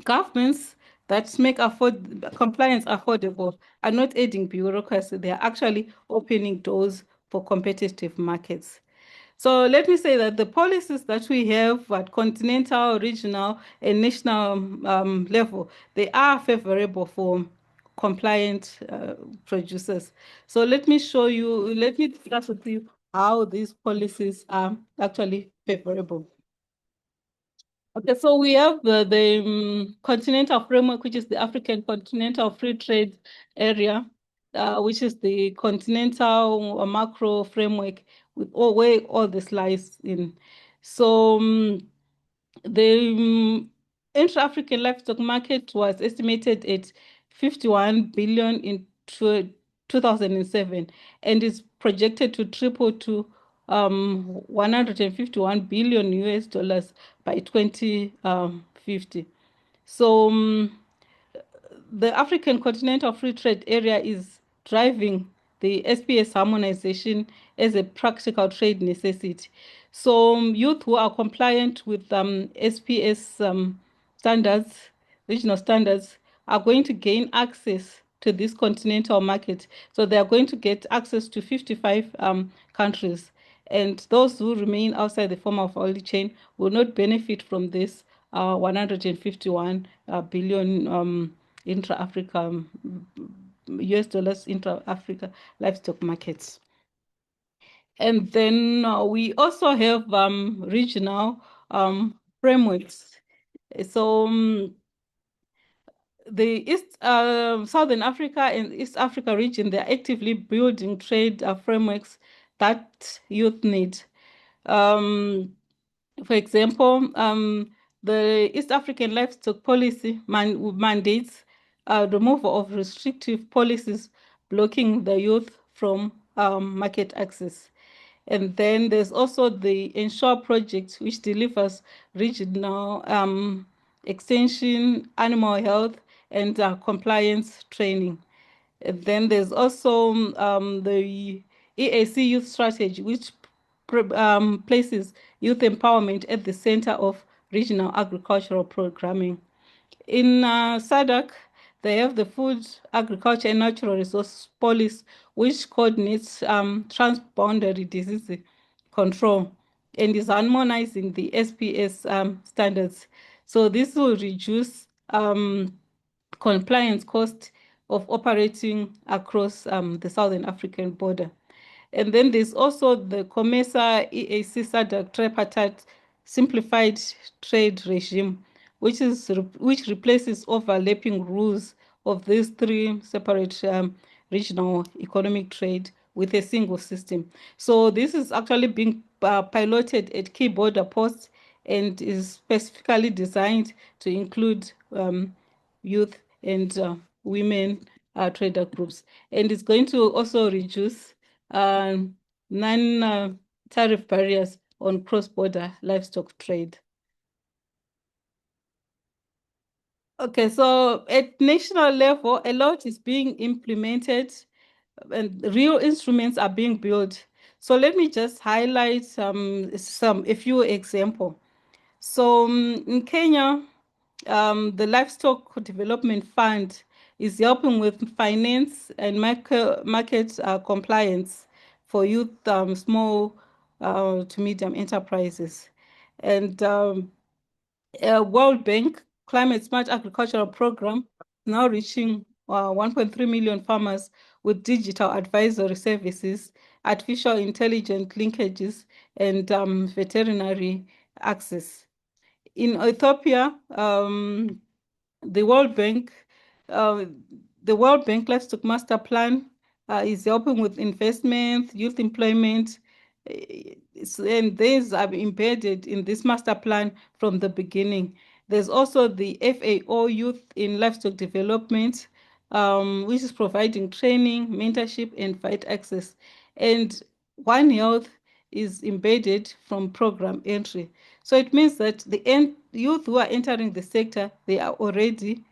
governments that make compliance affordable are not adding bureaucracy, they are actually opening doors for competitive markets. So let me say that the policies that we have at continental, regional, and national level, they are favorable for compliant producers. So let me discuss with you how these policies are actually favorable. Okay, so we have the continental framework, which is the African Continental Free Trade Area, which is the continental macro framework with where all this lies in. So the intra-African livestock market was estimated at 51 billion in 2007 and is projected to triple to 151 billion US dollars by 2050. So the African Continental Free Trade Area is driving the SPS harmonization as a practical trade necessity. So youth who are compliant with SPS standards, regional standards, are going to gain access to this continental market. So they are going to get access to 55 countries. And those who remain outside the formal value chain will not benefit from this 151 billion intra-Africa US dollars intra-Africa livestock markets. And then we also have regional frameworks. So the Southern Africa and East Africa region, they're actively building trade frameworks that youth need. For example, the East African Livestock Policy mandates removal of restrictive policies blocking the youth from market access. And then there's also the Ensure project, which delivers regional extension, animal health, and compliance training. And then there's also the EAC Youth Strategy, which places youth empowerment at the center of regional agricultural programming. In SADC, they have the Food, Agriculture, and Natural Resource Policy, which coordinates transboundary disease control and is harmonizing the SPS standards. So this will reduce compliance cost of operating across the Southern African border. And then there's also the COMESA EAC SADC tripartite simplified trade regime, which replaces overlapping rules of these three separate regional economic trade with a single system. So this is actually being piloted at key border posts and is specifically designed to include youth and women trader groups. And it's going to also reduce non-tariff barriers on cross-border livestock trade. Okay, so at national level, a lot is being implemented and real instruments are being built. So let me just highlight a few examples. So in Kenya, the Livestock Development Fund is helping with finance and market compliance for youth, small to medium enterprises. And World Bank Climate Smart Agricultural Program now reaching 1.3 million farmers with digital advisory services, artificial intelligence linkages, and veterinary access. In Ethiopia, the World Bank, uh, the World Bank Livestock Master Plan is helping with investment, youth employment, and these are embedded in this master plan from the beginning. There's also the FAO Youth in Livestock Development, which is providing training, mentorship, and fight access. And One Health is embedded from program entry. So it means that the youth who are entering the sector, they are already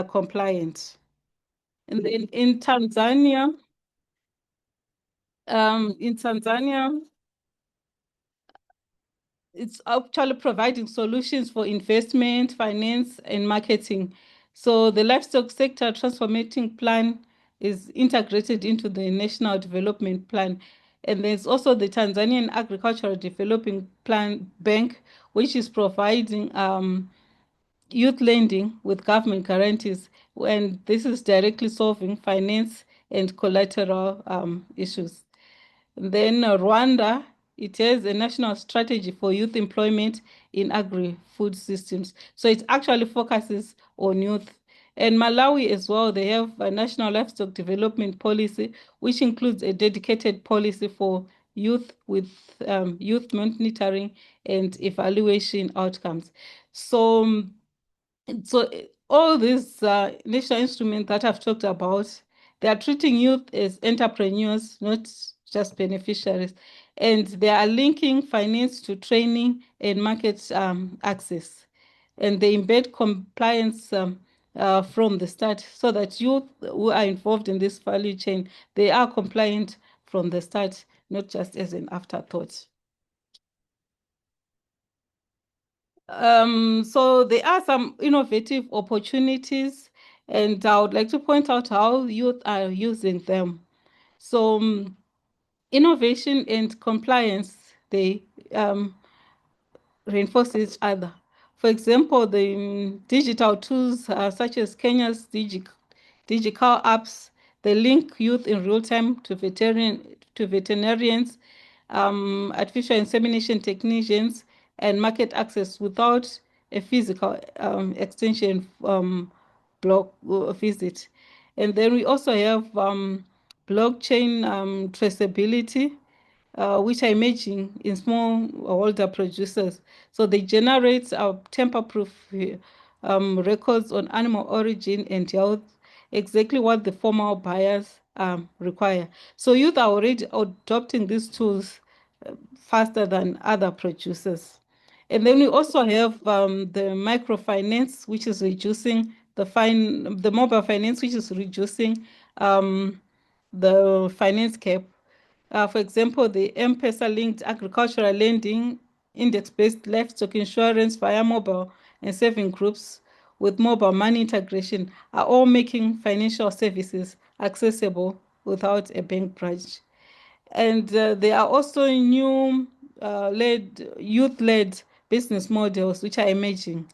compliant. And then in Tanzania, um, in Tanzania, it's actually providing solutions for investment, finance, and marketing. So the livestock sector transformation plan is integrated into the National Development Plan. And there's also the Tanzanian Agricultural Developing Plan Bank, which is providing youth lending with government guarantees, and this is directly solving finance and collateral issues. Then Rwanda, it has a national strategy for youth employment in agri-food systems. So it actually focuses on youth. And Malawi as well, they have a national livestock development policy, which includes a dedicated policy for youth with youth monitoring and evaluation outcomes. So all these national instruments that I've talked about, they are treating youth as entrepreneurs, not just beneficiaries. And they are linking finance to training and market access. And they embed compliance from the start so that youth who are involved in this value chain, they are compliant from the start, not just as an afterthought. So there are some innovative opportunities, and I would like to point out how youth are using them. So innovation and compliance, they reinforce each other. For example, the digital tools such as Kenya's digital apps, they link youth in real time to veterinarians, artificial insemination technicians, and market access without a physical extension block visit. And then we also have blockchain traceability, which are emerging in smallholder producers. So they generate tamper-proof records on animal origin and health, exactly what the formal buyers require. So youth are already adopting these tools faster than other producers. And then we also have the microfinance, which is reducing the mobile finance, which is reducing the finance cap. For example, the M-Pesa-linked agricultural lending, index-based livestock insurance via mobile and saving groups with mobile money integration are all making financial services accessible without a bank branch. And there are also new youth-led business models which are emerging.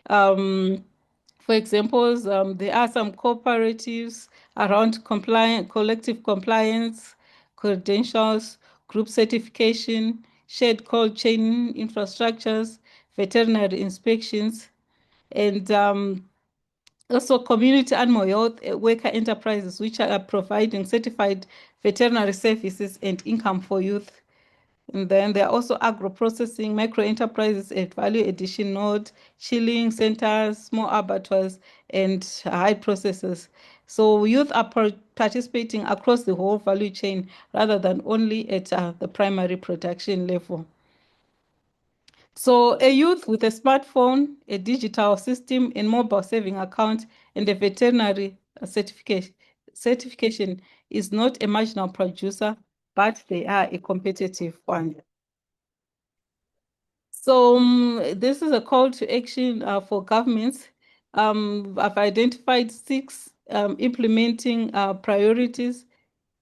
For example, there are some cooperatives around collective compliance, credentials, group certification, shared cold chain infrastructures, veterinary inspections, and Also, community animal health worker enterprises, which are providing certified veterinary services and income for youth. And then there are also agro-processing, micro enterprises at value addition node, chilling centers, small abattoirs, and high processors. So youth are participating across the whole value chain rather than only at the primary production level. So a youth with a smartphone, a digital system, and mobile saving account, and a veterinary certification is not a marginal producer, but they are a competitive one. So this is a call to action for governments. I've identified 6 implementing priorities.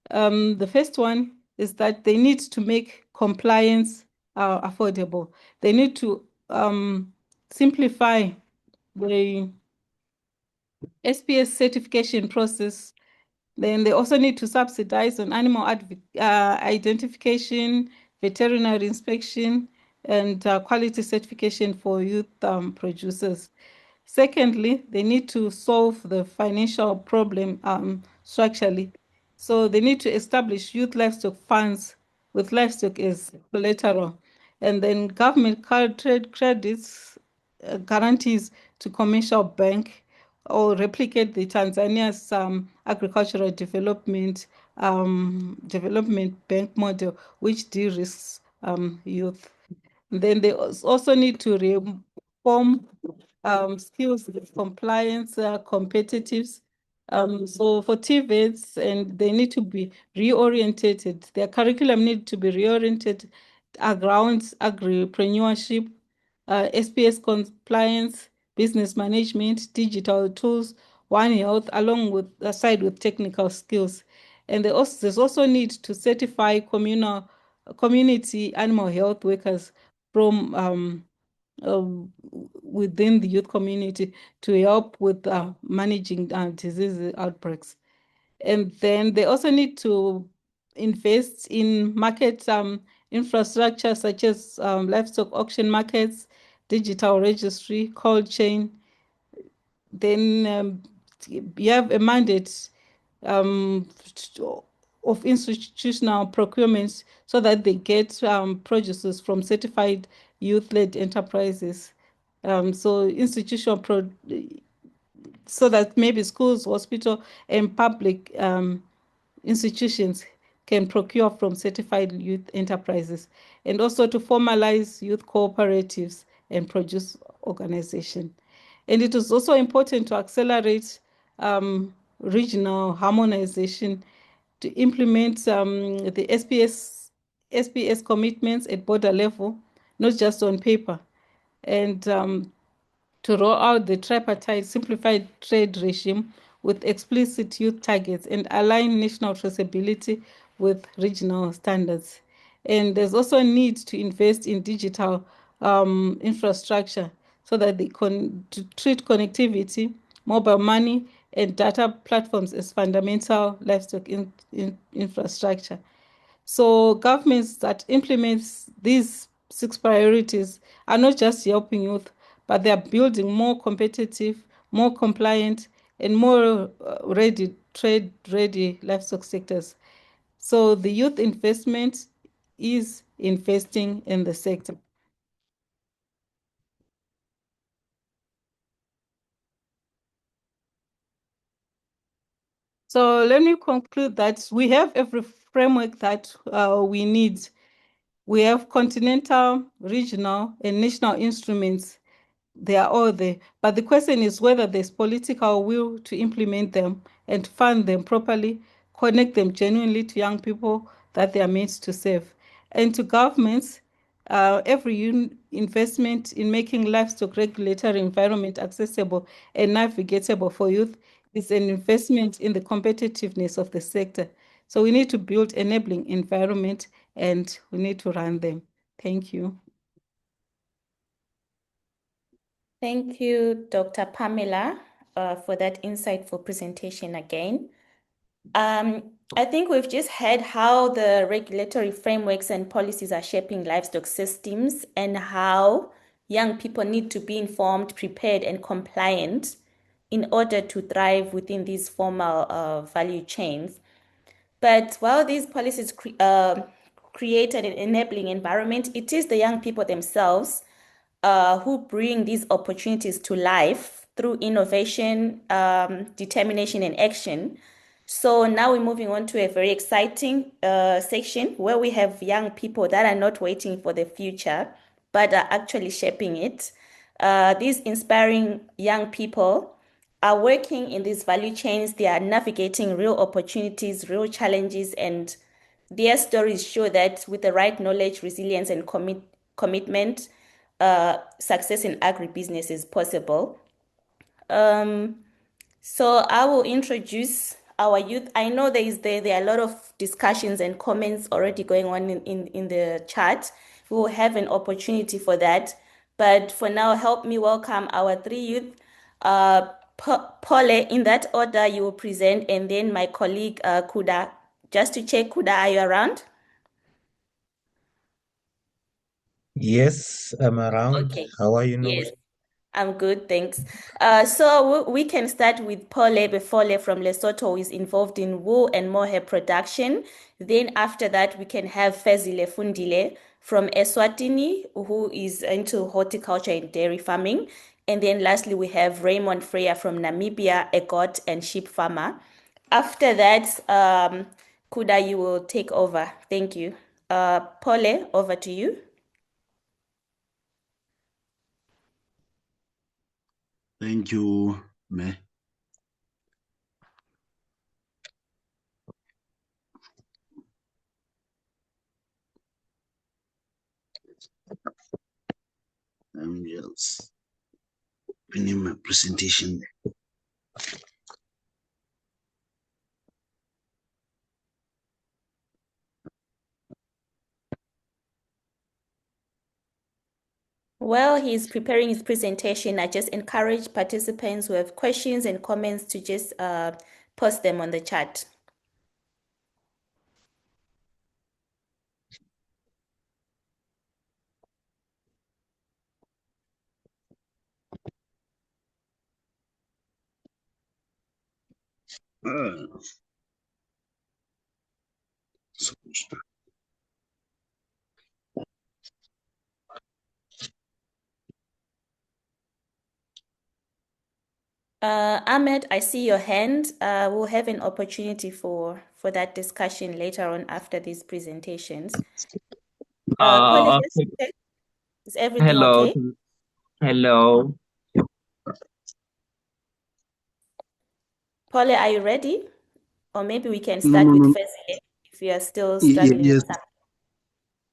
The first one is that they need to make compliance affordable. They need to simplify the SPS certification process. Then they also need to subsidize on animal identification, veterinary inspection, and quality certification for youth producers. Secondly, they need to solve the financial problem structurally. So they need to establish youth livestock funds with livestock as collateral, and then government trade credits guarantees to commercial bank or replicate the Tanzania's agricultural development bank model, which de-risks youth. Then they also need to reform skills compliance competitives. So for TVETs, and they need to be reorientated. Their curriculum need to be reoriented around agripreneurship, SPS compliance, business management, digital tools, One Health, along with aside with technical skills. And there's also need to certify community animal health workers from within the youth community to help with managing disease outbreaks. And then they also need to invest in market infrastructure such as livestock auction markets, digital registry, cold chain. Then you have a mandate of institutional procurements so that they get producers from certified youth-led enterprises. So institutional so that maybe schools, hospital, and public institutions can procure from certified youth enterprises, and also to formalize youth cooperatives and produce organization. And it is also important to accelerate regional harmonization to implement the SPS commitments at border level, not just on paper, and to roll out the tripartite simplified trade regime with explicit youth targets and align national traceability with regional standards. And there's also a need to invest in digital infrastructure so that they to treat connectivity, mobile money, and data platforms as fundamental livestock infrastructure. So governments that implement these 6 priorities are not just helping youth, but they are building more competitive, more compliant, and more trade-ready livestock sectors. So the youth investment is investing in the sector. So let me conclude that we have every framework that we need. We have continental, regional, and national instruments. They are all there. But the question is whether there's political will to implement them and fund them properly, connect them genuinely to young people that they are meant to serve. And to governments, every investment in making livestock regulatory environment accessible and navigatable for youth is an investment in the competitiveness of the sector. So we need to build enabling environment and we need to run them. Thank you. Thank you, Dr. Pamela, for that insightful presentation again. I think we've just heard how the regulatory frameworks and policies are shaping livestock systems and how young people need to be informed, prepared, and compliant in order to thrive within these formal value chains. But while these policies create an enabling environment, it is the young people themselves who bring these opportunities to life through innovation, determination, and action. So now we're moving on to a very exciting section where we have young people that are not waiting for the future, but are actually shaping it. These inspiring young people are working in these value chains. They are navigating real opportunities, real challenges, and their stories show that with the right knowledge, resilience, and commitment, success in agribusiness is possible. So I will introduce our youth. I know there are a lot of discussions and comments already going on in the chat. We will have an opportunity for that. But for now, help me welcome our three youth. Paule, in that order you will present, and then my colleague Kuda. Just to check, Kuda, are you around? Yes, I'm around. Okay. How are you, Yes. Noble? I'm good, thanks. So we can start with Pole Befole from Lesotho, who is involved in wool and mohair production. Then after that, we can have Fezile Fundile from Eswatini, who is into horticulture and dairy farming. And then lastly, we have Raymond Freya from Namibia, a goat and sheep farmer. After that, Kuda, you will take over. Thank you. Pole, over to you. Thank you, Me. I'm just opening my presentation. While he's preparing his presentation, I just encourage participants who have questions and comments to just post them on the chat. Uh, so- Ahmed, I see your hand. We'll have an opportunity for that discussion later on after these presentations. Paul, just Okay. check. Is everything Hello. okay? Hello. Paul, are you ready? Or maybe we can No, start no, with no. Fezile if you are still Yes, struggling with something.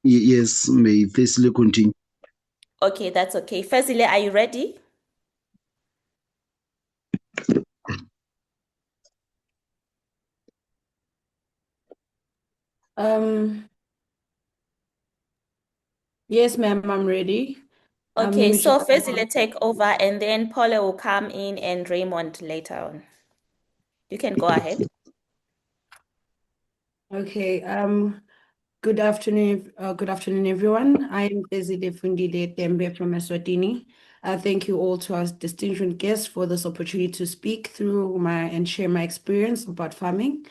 yes, may firstly continue. Okay, that's okay. Fezile, are you ready? Yes, ma'am, I'm ready. Let Okay, me so just. Fezile take over and then Paula will come in and Raymond later on. You can go ahead. Okay. Good afternoon. Good afternoon, everyone. I am Desile Fundile Tembe from Eswatini. Thank you all to our distinguished guests for this opportunity to speak through and share my experience about farming.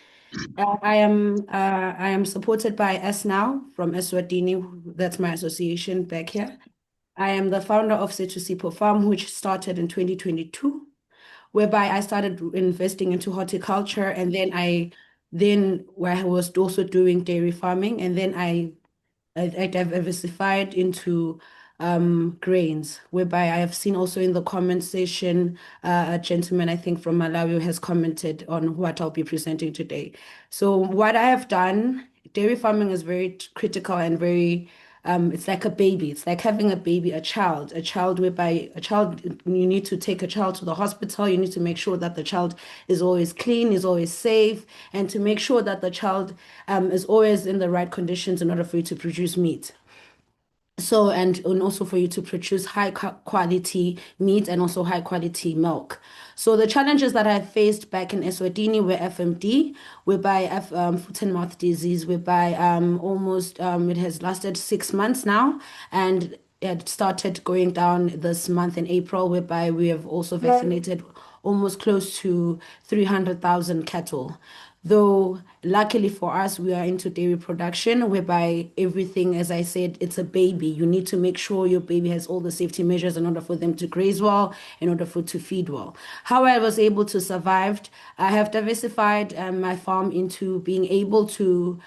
I am supported by S Now from Eswatini. That's my association back here. I am the founder of Setusipo Farm, which started in 2022, whereby I started investing into horticulture, and then where I was also doing dairy farming, and then I diversified into grains, whereby I have seen also in the comment section, a gentleman, I think from Malawi, has commented on what I'll be presenting today. So what I have done, dairy farming is very critical and very, it's like a baby. It's like having a baby, a child whereby you need to take a child to the hospital. You need to make sure that the child is always clean, is always safe, and to make sure that the child is always in the right conditions in order for you to produce meat. So, and also for you to produce quality meat and also high quality milk. So the challenges that I faced back in Eswatini were FMD, whereby foot and mouth disease, whereby almost it has lasted 6 months now, and it started going down this month in April, whereby we have also vaccinated almost close to 300,000 cattle. Though, luckily for us, we are into dairy production, whereby everything, as I said, it's a baby. You need to make sure your baby has all the safety measures in order for them to graze well, in order for to feed well. How I was able to survive, I have diversified my farm into being able to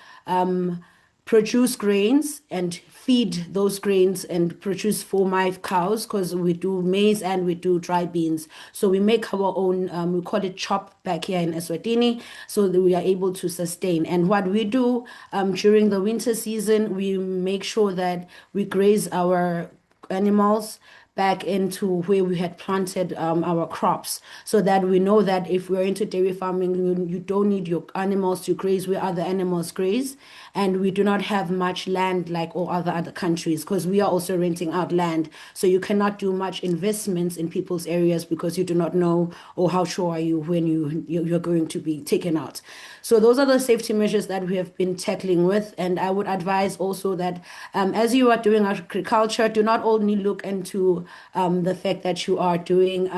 produce grains and feed those grains and produce for my cows, because we do maize and we do dry beans. So we make our own, we call it chop back here in Eswatini, so that we are able to sustain. And what we do during the winter season, we make sure that we graze our animals back into where we had planted our crops, so that we know that if we're into dairy farming, you don't need your animals to graze where other animals graze. And we do not have much land like all other countries, because we are also renting out land. So you cannot do much investments in people's areas because you do not know, or how sure are you when you're going to be taken out. So those are the safety measures that we have been tackling with. And I would advise also that as you are doing agriculture, do not only look into the fact that you are doing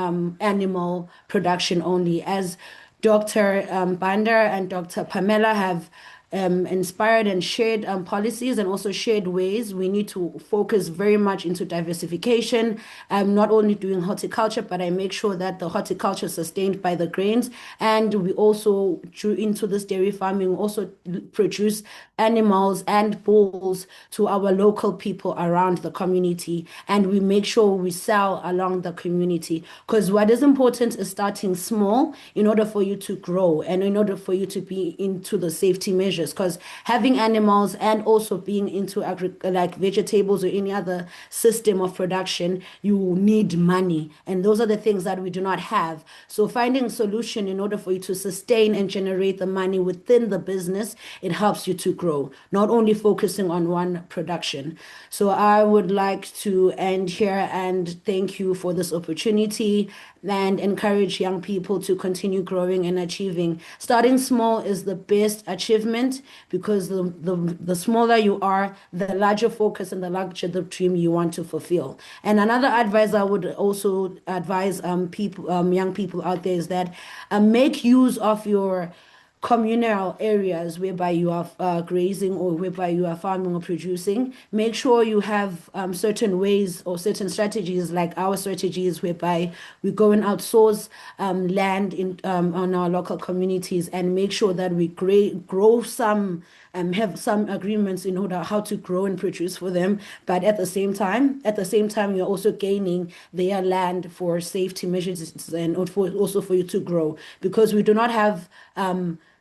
animal production only. As Dr. Bander and Dr. Pamela have inspired and shared policies and also shared ways, we need to focus very much into diversification. I'm not only doing horticulture, but I make sure that the horticulture is sustained by the grains. And we also, into this dairy farming, also produce animals and bulls to our local people around the community. And we make sure we sell along the community. Because what is important is starting small in order for you to grow and in order for you to be into the safety measures. Because having animals and also being into like vegetables or any other system of production, you need money. And those are the things that we do not have. So finding a solution in order for you to sustain and generate the money within the business, it helps you to grow, not only focusing on one production. So I would like to end here and thank you for this opportunity and encourage young people to continue growing and achieving. Starting small is the best achievement, because the smaller you are, the larger focus and the larger the dream you want to fulfill. And another advice I would also advise young people out there is that make use of your communal areas whereby you are grazing or whereby you are farming or producing. Make sure you have certain ways or certain strategies, like our strategies, whereby we go and outsource land in on our local communities and make sure that we grow some, have some agreements in order how to grow and produce for them. But at the same time, you're also gaining their land for safety measures and also for you to grow, because we do not have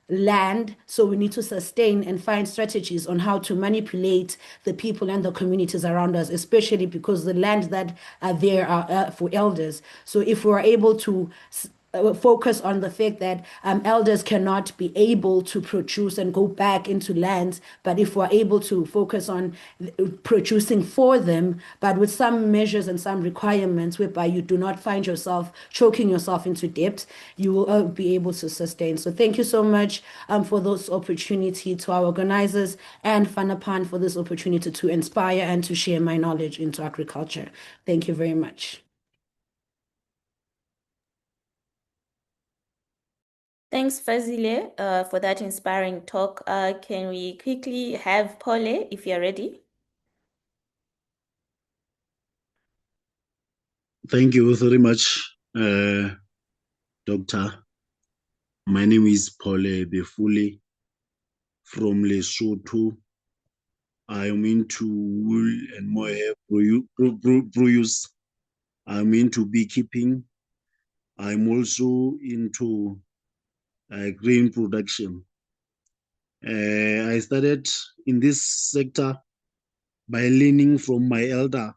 land, so we need to sustain and find strategies on how to manipulate the people and the communities around us, especially because the land that are there are for elders. So if we're able to focus on the fact that elders cannot be able to produce and go back into lands, but if we're able to focus on producing for them, but with some measures and some requirements whereby you do not find yourself choking yourself into debt, you will be able to sustain. So thank you so much for this opportunity, to our organizers and Fanapan for this opportunity to inspire and to share my knowledge into agriculture. Thank you very much. Thanks, Fazile, for that inspiring talk. Can we quickly have Paule, if you're ready? Thank you very much, Doctor. My name is Paule Befule from Lesotho. I am into wool and mohair produce. I'm into beekeeping. I'm also into grain production. I started in this sector by learning from my elder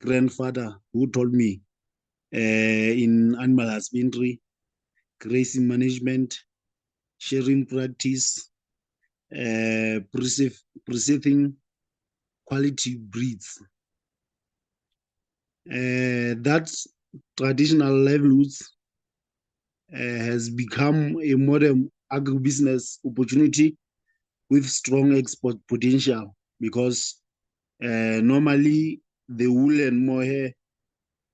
grandfather, who told me in animal husbandry, grazing management, sharing practice, preserving quality breeds. That traditional livelihoods has become a modern agribusiness opportunity with strong export potential, because normally the wool and mohair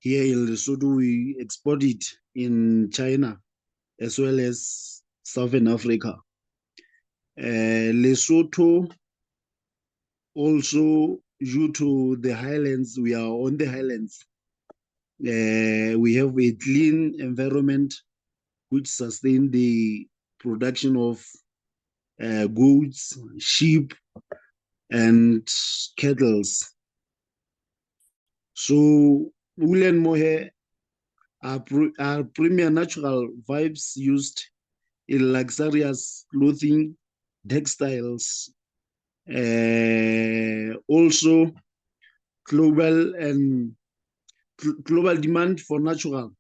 Here in Lesotho, we export it in China as well as Southern Africa. Lesotho, also due to the highlands, we are on the highlands. We have a clean environment which sustain the production of goats, sheep, and cattle. So wool and mohair are premier natural fibers used in luxurious clothing, textiles, also global demand for natural,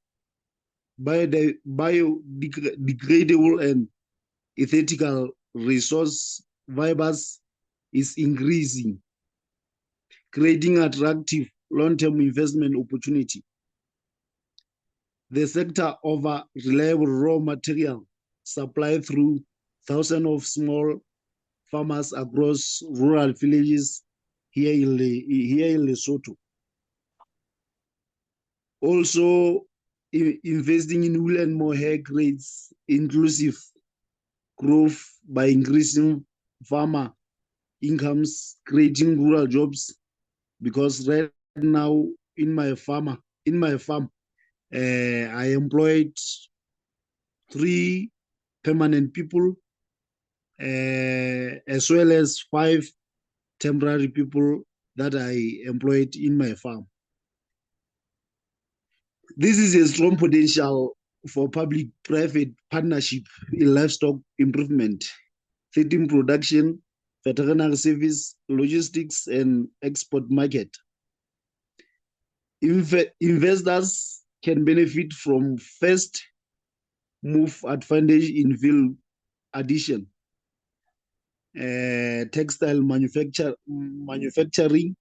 biodegradable and ethical resource fibers is increasing, creating attractive long-term investment opportunity. The sector offers reliable raw material supply through thousands of small farmers across rural villages here in Lesotho. Also, investing in wool and mohair creates inclusive growth by increasing farmer incomes, creating rural jobs. Because right now in my farm, I employed 3 permanent people, as well as 5 temporary people that I employed in my farm. This is a strong potential for public-private partnership in livestock improvement, feeding production, veterinary service, logistics, and export market. Investors can benefit from first move advantage in value addition, textile manufacturing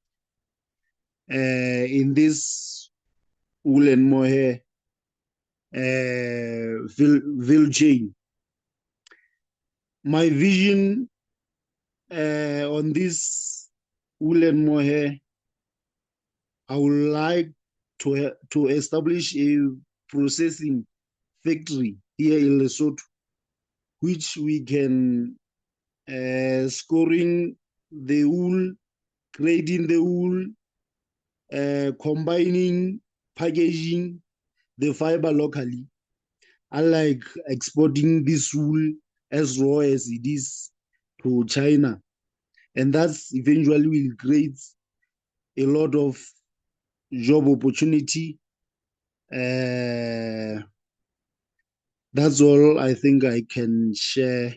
in this wool and mohair value chain. My vision on this wool and mohair, I would like to establish a processing factory here in Lesotho, which we can scoring the wool, grading the wool, combining, packaging the fiber locally, unlike exporting this wool as raw as it is to China. And that's eventually will create a lot of job opportunity. That's all I think I can share.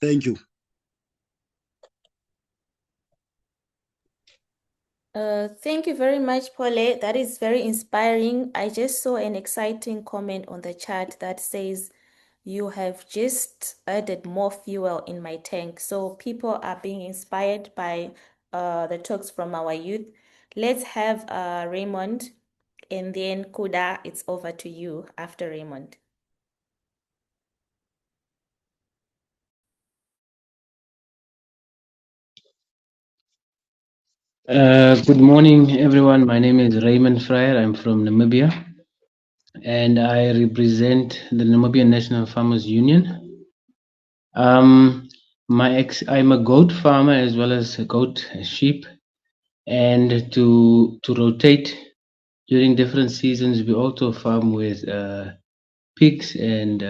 Thank you. Thank you very much, Paule. That is very inspiring. I just saw an exciting comment on the chat that says, you have just added more fuel in my tank. So people are being inspired by the talks from our youth. Let's have Raymond, and then Kuda, it's over to you after Raymond. Good morning, everyone. My name is Raymond Fryer. I'm from Namibia, and I represent the Namibian National Farmers Union. I'm a goat farmer as well as a goat sheep, and to rotate during different seasons, we also farm with pigs and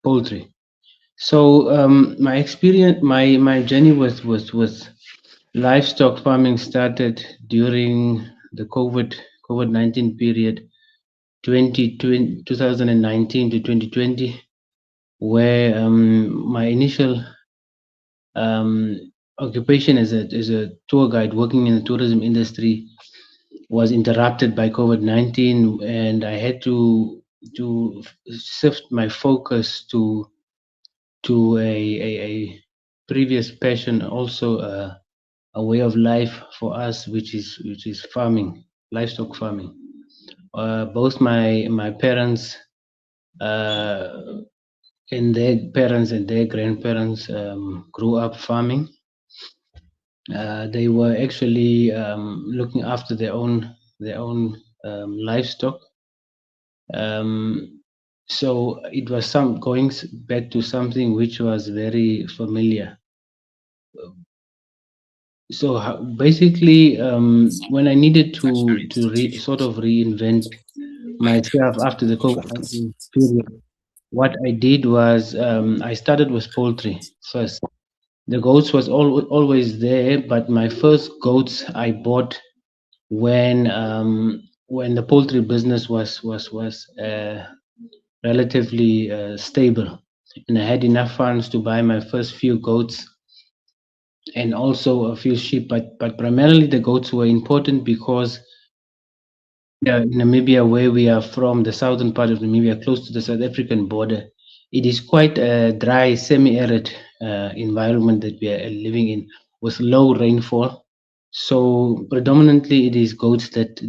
poultry. So my experience, my journey with livestock farming started during the COVID-19 period, 2019 to 2020, where my initial occupation as a tour guide working in the tourism industry was interrupted by COVID-19, and I had to shift my focus to a previous passion, also a way of life for us, which is farming, livestock farming. Both my parents and their parents and their grandparents grew up farming. They were actually looking after their own livestock. So it was going back to something which was very familiar. So basically, when I needed to sort of reinvent myself after the COVID-19 period, what I did was I started with poultry first. The goats was always there, but my first goats I bought when the poultry business was relatively stable, and I had enough funds to buy my first few goats and also a few sheep. But primarily the goats were important because Namibia, where we are from, the southern part of Namibia, close to the South African border, it is quite a dry, semi-arid environment that we are living in with low rainfall. So predominantly, it is goats that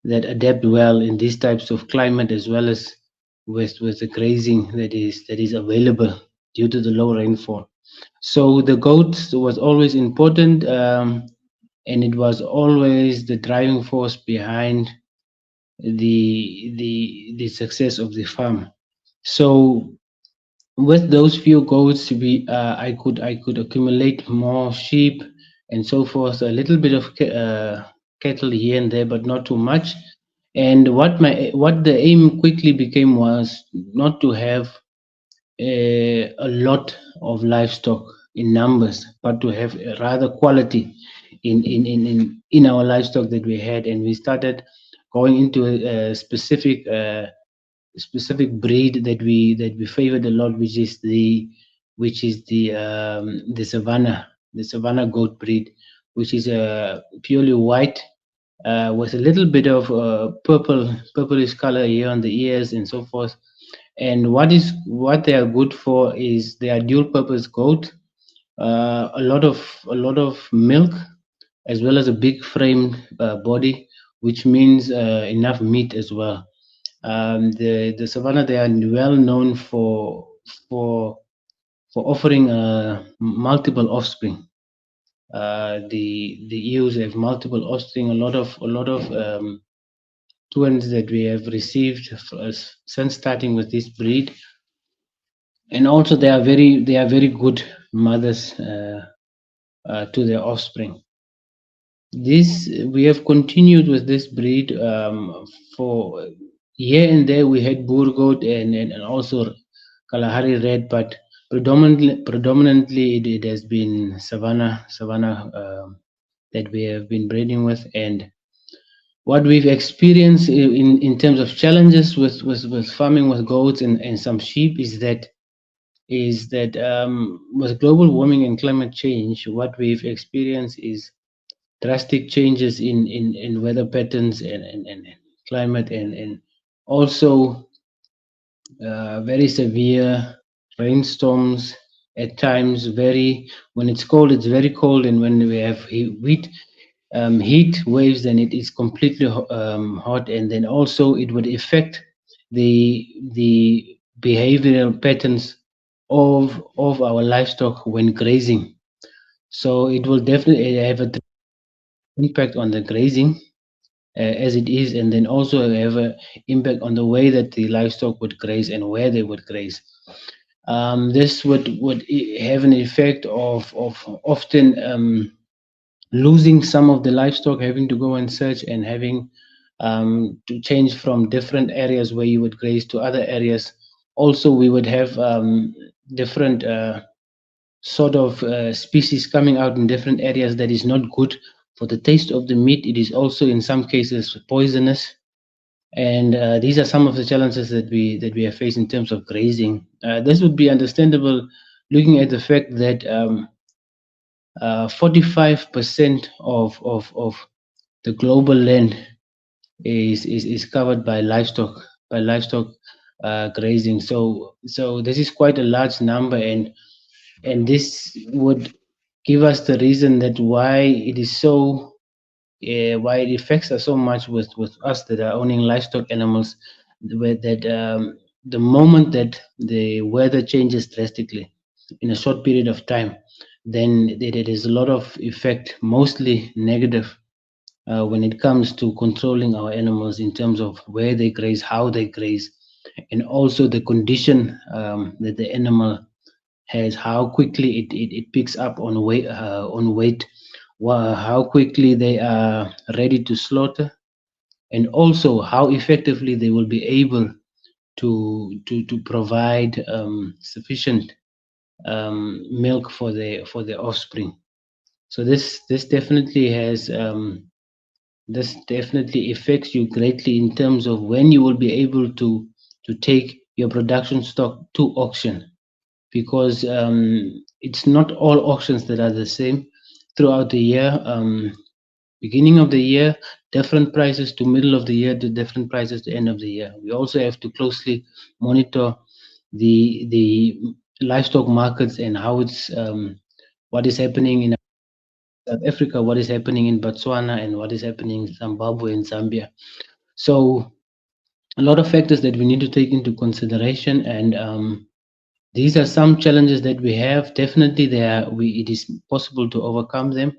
adapt well in these types of climate, as well as with the grazing that is available due to the low rainfall. So the goats was always important, and it was always the driving force behind the success of the farm. So with those few goats, I could accumulate more sheep and so forth, a little bit of cattle here and there, but not too much. And what the aim quickly became was not to have a lot of livestock in numbers, but to have rather quality in our livestock that we had. And we started going into a specific breed that we favored a lot, which is the Savannah goat breed, which is purely white with a little bit of purplish color here on the ears and so forth. And what they are good for is they are dual purpose goat, a lot of milk, as well as a big frame body, which means enough meat as well. The Savannah, they are well known for for offering multiple offspring. The ewes have multiple offspring. A lot of twins that we have received since starting with this breed, and also they are very good mothers to their offspring. This we have continued with this breed for here and there. We had Boer goat and also Kalahari red, but predominantly it has been Savannah that we have been breeding with. And what we've experienced in terms of challenges with farming with goats and some sheep is that with global warming and climate change, what we've experienced is drastic changes in weather patterns and climate, and also very severe rainstorms at times. When it's cold, it's very cold, and when we have heat waves, then it is completely hot, and then also it would affect the behavioral patterns of our livestock when grazing. So it will definitely have an impact on the grazing as it is, and then also have an impact on the way that the livestock would graze and where they would graze. This would have an effect of often losing some of the livestock, having to go and search and having to change from different areas where you would graze to other areas. Also, we would have different sort of species coming out in different areas that is not good for the taste of the meat. It is also in some cases poisonous, and these are some of the challenges that we have faced in terms of grazing. This would be understandable looking at the fact that 45% of the global land is covered by livestock grazing. So this is quite a large number, and this would give us the reason that why it is so why it affects us so much with us that are owning livestock animals, that the moment that the weather changes drastically in a short period of time, then there is a lot of effect, mostly negative, when it comes to controlling our animals in terms of where they graze, how they graze, and also the condition that the animal has, how quickly it picks up on weight, how quickly they are ready to slaughter, and also how effectively they will be able to provide sufficient milk for their offspring. So this definitely has this definitely affects you greatly in terms of when you will be able to take your production stock to auction, because it's not all auctions that are the same throughout the year. Beginning of the year, different prices to middle of the year to different prices to end of the year. We also have to closely monitor the livestock markets and how it's what is happening in South Africa, what is happening in Botswana, and what is happening in Zimbabwe and Zambia. So a lot of factors that we need to take into consideration, and these are some challenges that we have. Definitely, it is possible to overcome them.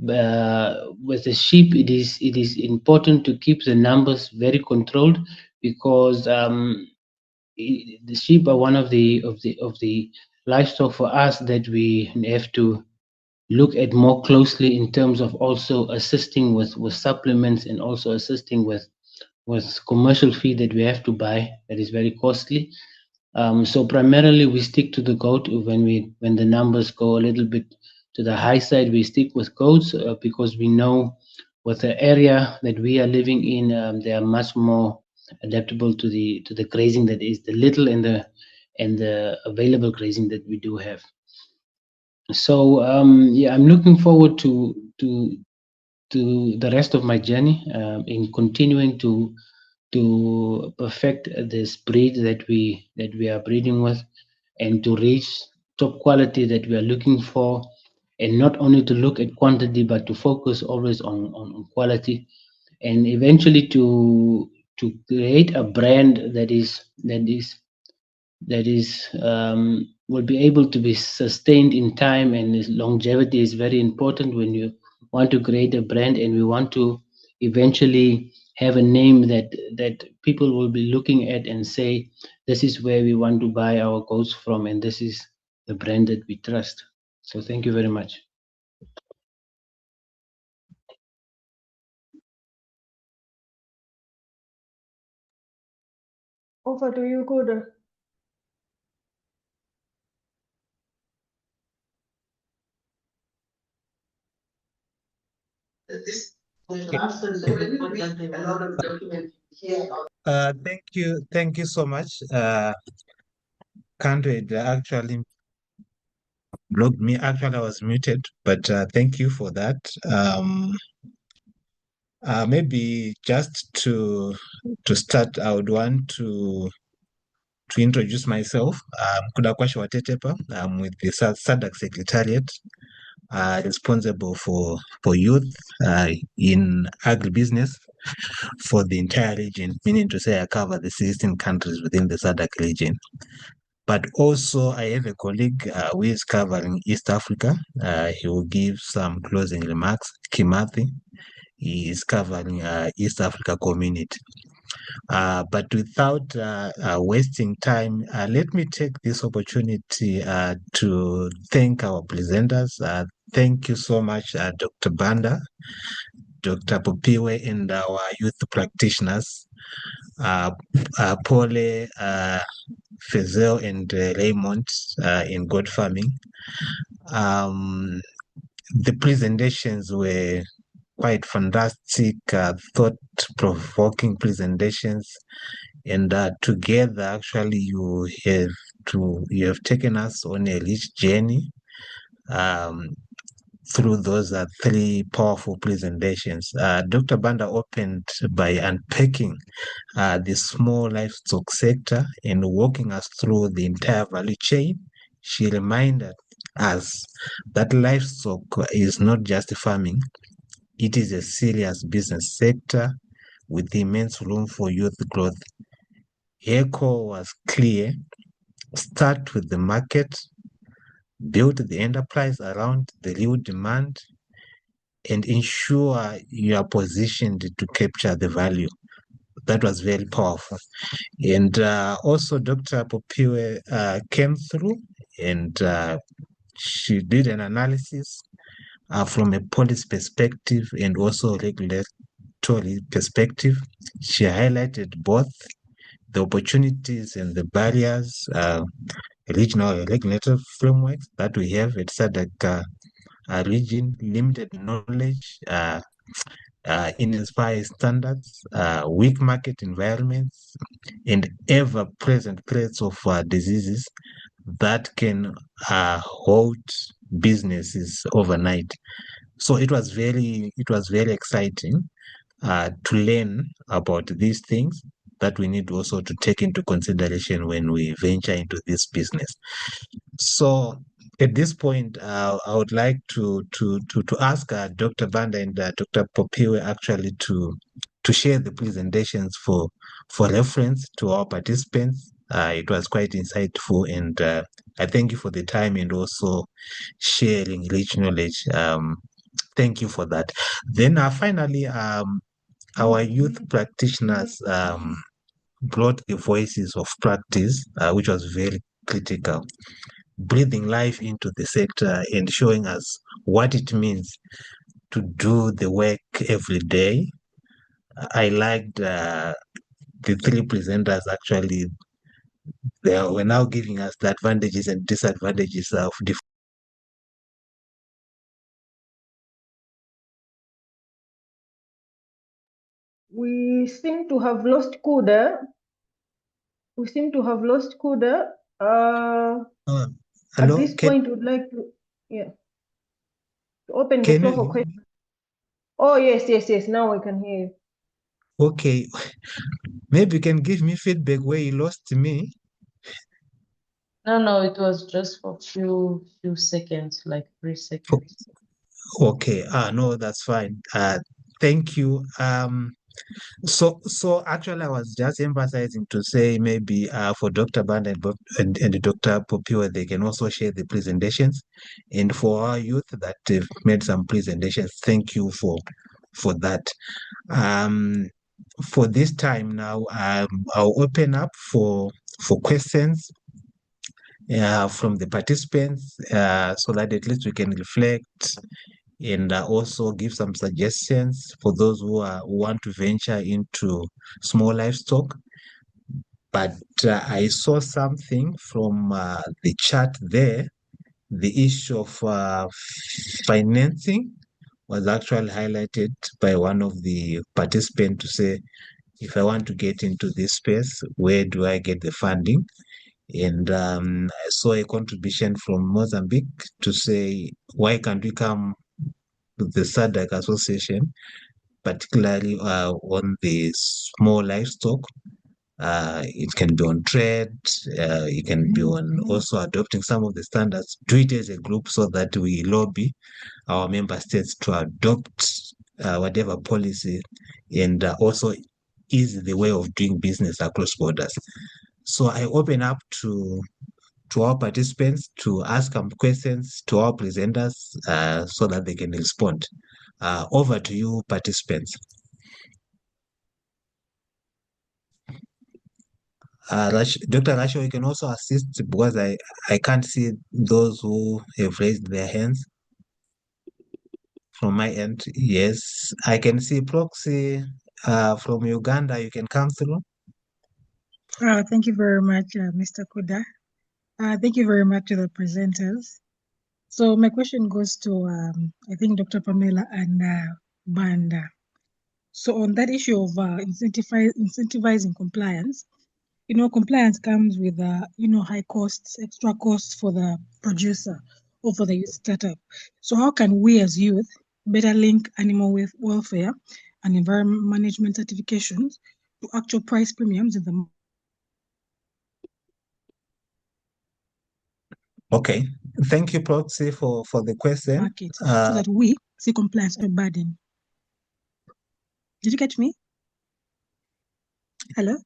With the sheep, it is important to keep the numbers very controlled, because the sheep are one of the livestock for us that we have to look at more closely in terms of also assisting with supplements, and also assisting with commercial feed that we have to buy that is very costly. So primarily we stick to the goat. When the numbers go a little bit to the high side, we stick with goats, because we know with the area that we are living in, they are much more adaptable to the grazing that is the little and the available grazing that we do have. So yeah, I'm looking forward to the rest of my journey, in continuing to perfect this breed that we are breeding with, and to reach top quality that we are looking for, and not only to look at quantity but to focus always on quality, and eventually to create a brand that is will be able to be sustained in time. And longevity is very important when you want to create a brand, and we want to eventually have a name that people will be looking at and say, this is where we want to buy our goats from, and this is the brand that we trust. So thank you very much. Over to you, Kuda. Thank you so much. Candid actually blocked me. Actually, I was muted, but thank you for that. Maybe just to start, I would want to introduce myself. Kudakwasha Watetepa. I'm with the SADC Secretariat, responsible for youth in agribusiness for the entire region, meaning to say I cover the 16 countries within the SADC region. But also I have a colleague who is covering East Africa. He will give some closing remarks. Kimathi, he is covering East Africa community. But without wasting time, let me take this opportunity to thank our presenters. Thank you so much, Dr. Banda, Dr. Popiwe, and our youth practitioners, Paule, Fezel, and Raymond in goat farming. The presentations were quite fantastic, thought-provoking presentations, and together, actually, you have taken us on a rich journey through those three powerful presentations. Dr. Banda opened by unpacking the small livestock sector and walking us through the entire value chain. She reminded us that livestock is not just farming, it is a serious business sector with immense room for youth growth. Her call was clear: start with the market, build the enterprise around the real demand, and ensure you are positioned to capture the value. That was very powerful. And also Dr. Popiwe came through and she did an analysis from a policy perspective and also regulatory perspective. She highlighted both the opportunities and the barriers, regional regulatory frameworks that we have at SADC region, limited knowledge, inspired standards, weak market environments, and ever-present threats of diseases that can halt businesses overnight. So it was very exciting to learn about these things that we need also to take into consideration when we venture into this business. So at this point, I would like to ask Dr. Banda and Dr. Popiwe actually to share the presentations for reference to our participants. It was quite insightful, and I thank you for the time and also sharing rich knowledge. Thank you for that. Then finally, our youth practitioners brought the voices of practice, which was very critical, breathing life into the sector and showing us what it means to do the work every day. I liked the three presenters actually. They were now giving us the advantages and disadvantages of different. We seem to have lost Kuda. We seem to have lost Kuda. At Hello, this point, we'd like to, to open the can floor for you? questions. Oh, yes. Now I can hear you. Okay, maybe you can give me feedback where you lost me. No, it was just for few seconds, like 3 seconds. Okay, no, that's fine. Thank you. So actually, I was just emphasizing to say maybe for Dr. Band and Dr. Popiwa, they can also share the presentations. And for our youth that have made some presentations, thank you for that. For this time now, I'll open up for questions from the participants so that at least we can reflect and also give some suggestions for those who want to venture into small livestock. But I saw something from the chat there. The issue of financing was actually highlighted by one of the participants to say, if I want to get into this space, where do I get the funding? And I saw a contribution from Mozambique to say, why can't we come to the SADC Association, particularly on the small livestock? It can be on trade, it can be on also adopting some of the standards. Do it as a group so that we lobby our member states to adopt whatever policy and also ease the way of doing business across borders. So I open up to our participants to ask some questions to our presenters so that they can respond. Over to you, participants. Dr. Rasho, you can also assist because I can't see those who have raised their hands from my end. Yes, I can see Proxy from Uganda. You can come through. Thank you very much, Mr. Kuda. Thank you very much to the presenters. So my question goes to, I think, Dr. Pamela and Banda. So on that issue of incentivizing compliance, compliance comes with, high costs, extra costs for the producer or for the youth startup. So how can we as youth better link animal welfare and environment management certifications to actual price premiums in the Okay, thank you, Proxy, for the question. market so that we see compliance as a burden? Did you catch me? Hello?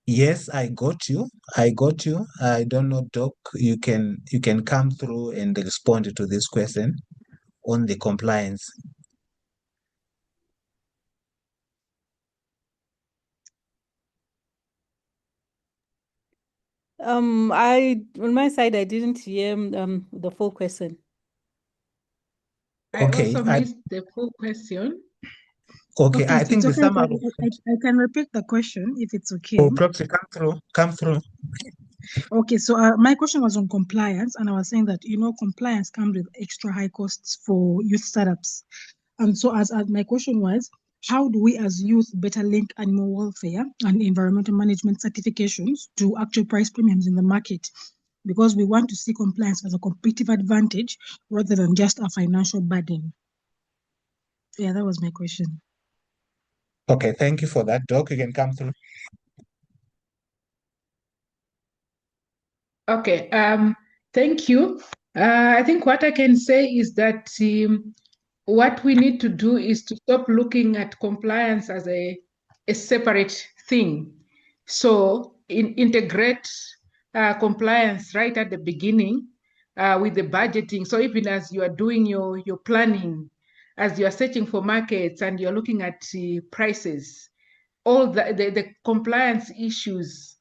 Yes, I got you. I don't know, Doc. You can come through and respond to this question on the compliance. On my side, I didn't hear the full question. I Okay, also missed the full question. okay. Okay, I think it's the okay. summary. I can repeat the question if it's okay. Oh, proxy, come through. Okay, so my question was on compliance, and I was saying that compliance comes with extra high costs for youth startups, and so as my question was, how do we as youth better link animal welfare and environmental management certifications to actual price premiums in the market? Because we want to see compliance as a competitive advantage rather than just a financial burden. Yeah, that was my question. Okay, thank you for that, Doc. You can come through. Okay, thank you. I think what I can say is that what we need to do is to stop looking at compliance as a separate thing. So integrate compliance right at the beginning with the budgeting. So even as you are doing your planning, as you are searching for markets and you're looking at prices, all the compliance issues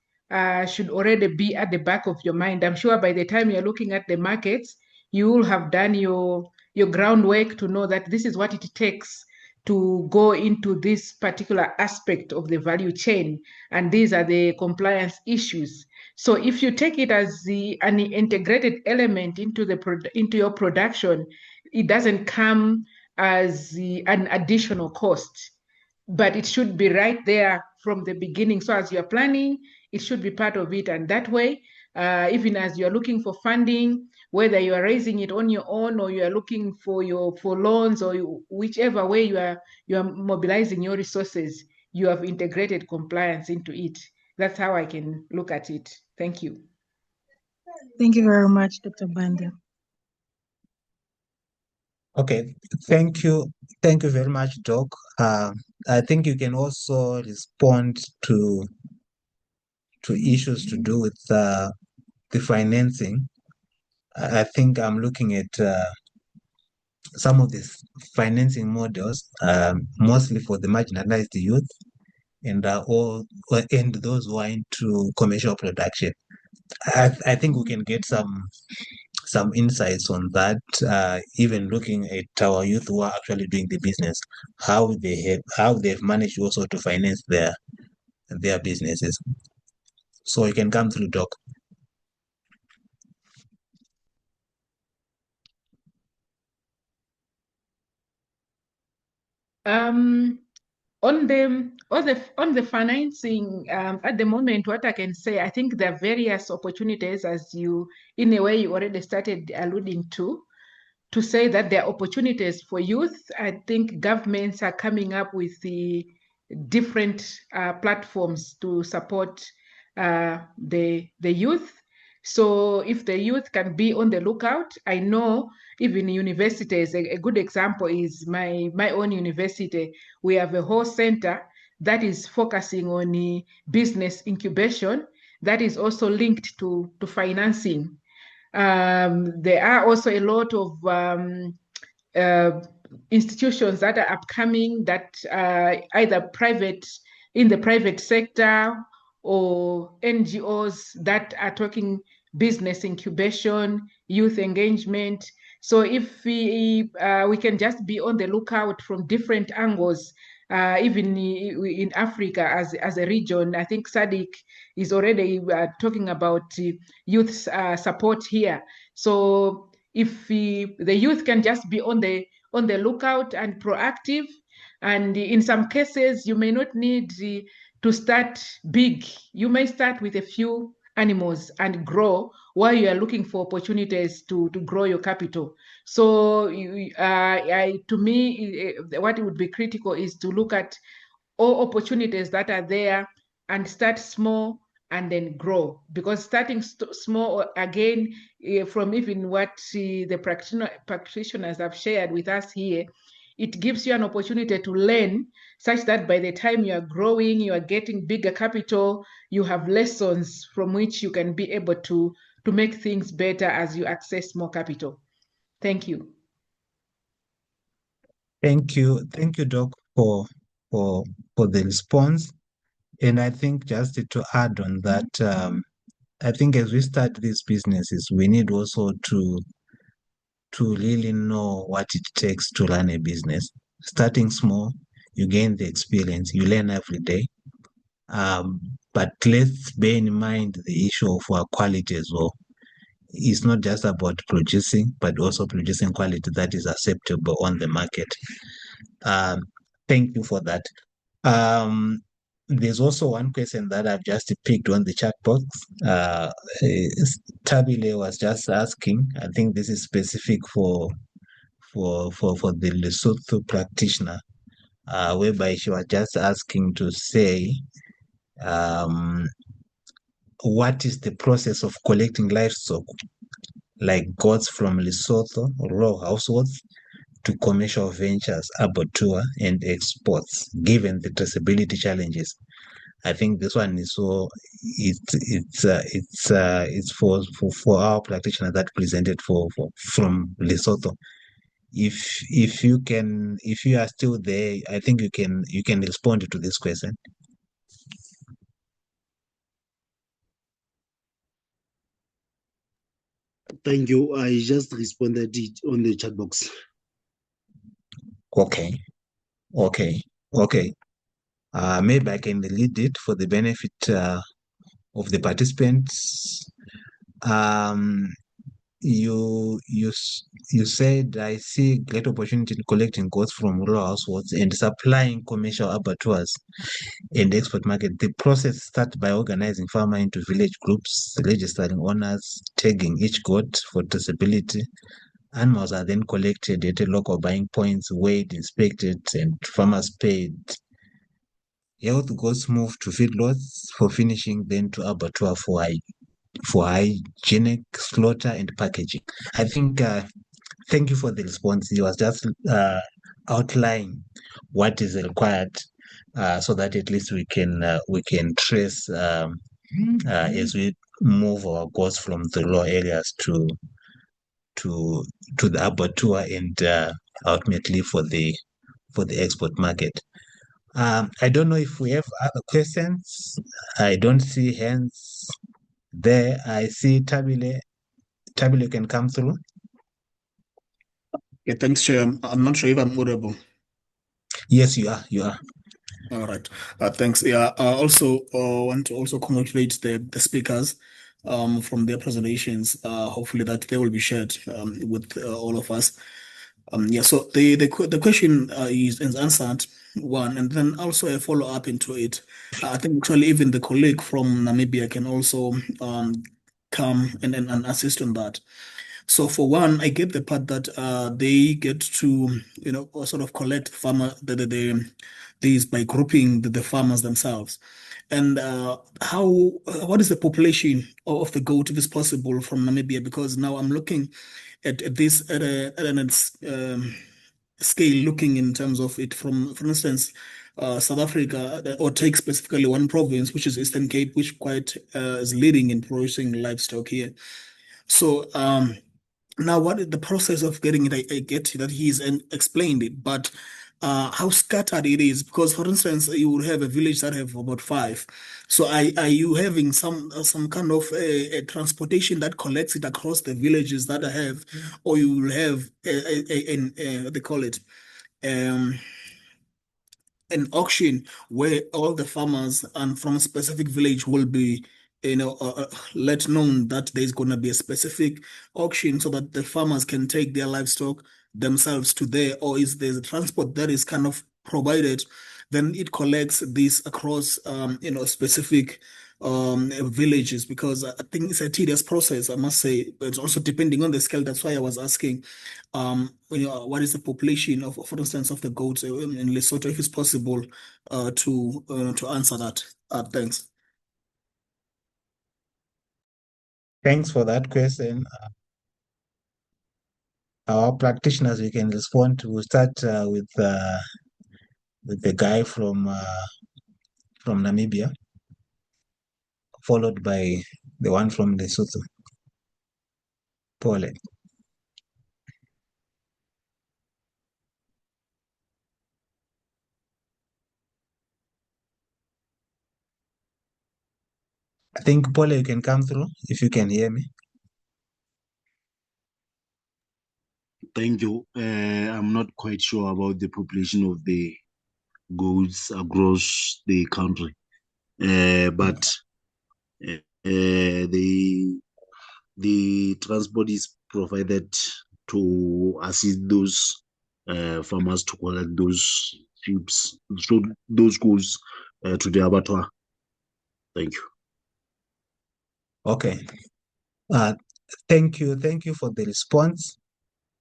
should already be at the back of your mind. I'm sure by the time you're looking at the markets, you will have done your groundwork to know that this is what it takes to go into this particular aspect of the value chain, and these are the compliance issues. So if you take it as an integrated element into into your production, it doesn't come as an additional cost, but it should be right there from the beginning. So as you're planning, it should be part of it. And that way, even as you're looking for funding, whether you are raising it on your own or you are looking for loans, or whichever way you are mobilizing your resources, you have integrated compliance into it. That's how I can look at it. Thank you. Thank you very much, Dr. Banda. Okay, thank you. Thank you very much, Doc. I think you can also respond to issues to do with the financing. I think I'm looking at some of these financing models, mostly for the marginalized youth and and those who are into commercial production. I think we can get some insights on that, even looking at our youth who are actually doing the business, how they've managed also to finance their businesses. So you can come through, Doc. On the financing, at the moment, what I can say, I think there are various opportunities, as you, in a way, you already started alluding to say that there are opportunities for youth. I think governments are coming up with the different platforms to support the youth. So if the youth can be on the lookout, I know even universities, a good example is my own university. We have a whole center that is focusing on business incubation that is also linked to financing. There are also a lot of uh, institutions that are upcoming that either private, in the private sector, or NGOs that are talking business incubation, youth engagement. So if we can just be on the lookout from different angles, even in Africa as a region, I think SADC is already talking about youth support here. So if the youth can just be on the lookout and proactive, and in some cases you may not need to start big. You may start with a few animals and grow while you are looking for opportunities to grow your capital. So to me, what would be critical is to look at all opportunities that are there and start small and then grow, because starting small, again, from even what the practitioners have shared with us here, it gives you an opportunity to learn, such that by the time you are growing, you are getting bigger capital, you have lessons from which you can be able to make things better as you access more capital. Thank you. Thank you, Doc, for the response. And I think just to add on that, I think as we start these businesses, we need also to really know what it takes to run a business. Starting small, you gain the experience, you learn every day. But let's bear in mind the issue of our quality as well. It's not just about producing, but also producing quality that is acceptable on the market. Thank you for that. There's also one question that I've just picked on the chat box. Tabile was just asking, I think this is specific for the Lesotho practitioner, whereby she was just asking to say, what is the process of collecting livestock like goats from Lesotho, raw households, to commercial ventures, abattoir, and exports, given the traceability challenges? I think this one is so it's for our practitioner that presented from Lesotho. If you are still there, I think you can respond to this question. Thank you. I just responded it on the chat box. Okay. Maybe I can read it for the benefit of the participants. You said, I see great opportunity in collecting goods from rural households and supplying commercial abattoirs and export market. The process starts by organizing farmers into village groups, registering owners, tagging each goat for traceability. Animals are then collected at a local buying points, weighed, inspected, and farmers paid. Health goats move to feedlots for finishing, then to abattoir for hygienic slaughter and packaging. I think, thank you for the response. He was just outlining what is required so that at least we can trace as we move our goods from the raw areas to the abattoir and ultimately for the export market. I don't know if we have other questions. I don't see hands there. I see Tabile. Tabile can come through. Yeah, thanks, Chair. I'm not sure if I'm audible. Yes, you are. You are. All right. Thanks. Yeah. I also want to also congratulate the speakers from their presentations. Hopefully that they will be shared with all of us. Yeah. So the question is answered one, and then also a follow up into it. I think actually even the colleague from Namibia can also come and assist on that. So for one, I get the part that they get to sort of collect farmer these by grouping the farmers themselves, and what is the population of the goat if it's possible from Namibia? Because now I'm looking at this at an scale, looking in terms of it from, for instance, South Africa, or take specifically one province, which is Eastern Cape, which quite is leading in producing livestock here. So now, what is the process of getting it? I get that he's explained it, but how scattered it is, because, for instance, you will have a village that have about 5. So, are you having some kind of a transportation that collects it across the villages that I have, or you will have what they call it, an auction where all the farmers and from a specific village will be let known that there's going to be a specific auction so that the farmers can take their livestock themselves to there, or is there a transport that is kind of provided, then it collects this across specific villages, because I think it's a tedious process, I must say. But it's also depending on the scale. That's why I was asking, what is the population of, for instance, of the goats in Lesotho, if it's possible to answer that. Thanks. Thanks for that question. Our practitioners, we can respond to. We'll start with the guy from Namibia, followed by the one from Lesotho. Paul. I think Paul, you can come through if you can hear me. Thank you. I'm not quite sure about the population of the goats across the country, but the transport is provided to assist those farmers to collect those sheep, so those goats to the abattoir. Thank you. Okay. Thank you. Thank you for the response.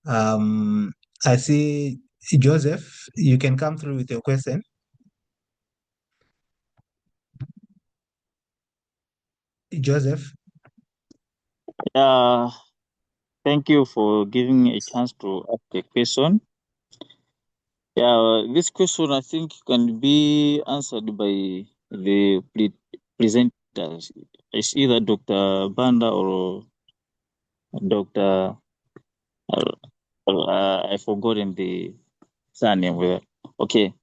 I see Joseph, you can come through with your question. Joseph. Thank you for giving me a chance to ask a question. Yeah, this question I think can be answered by the presenters. It's either Dr. Banda or Dr. I've forgotten the surname. Okay.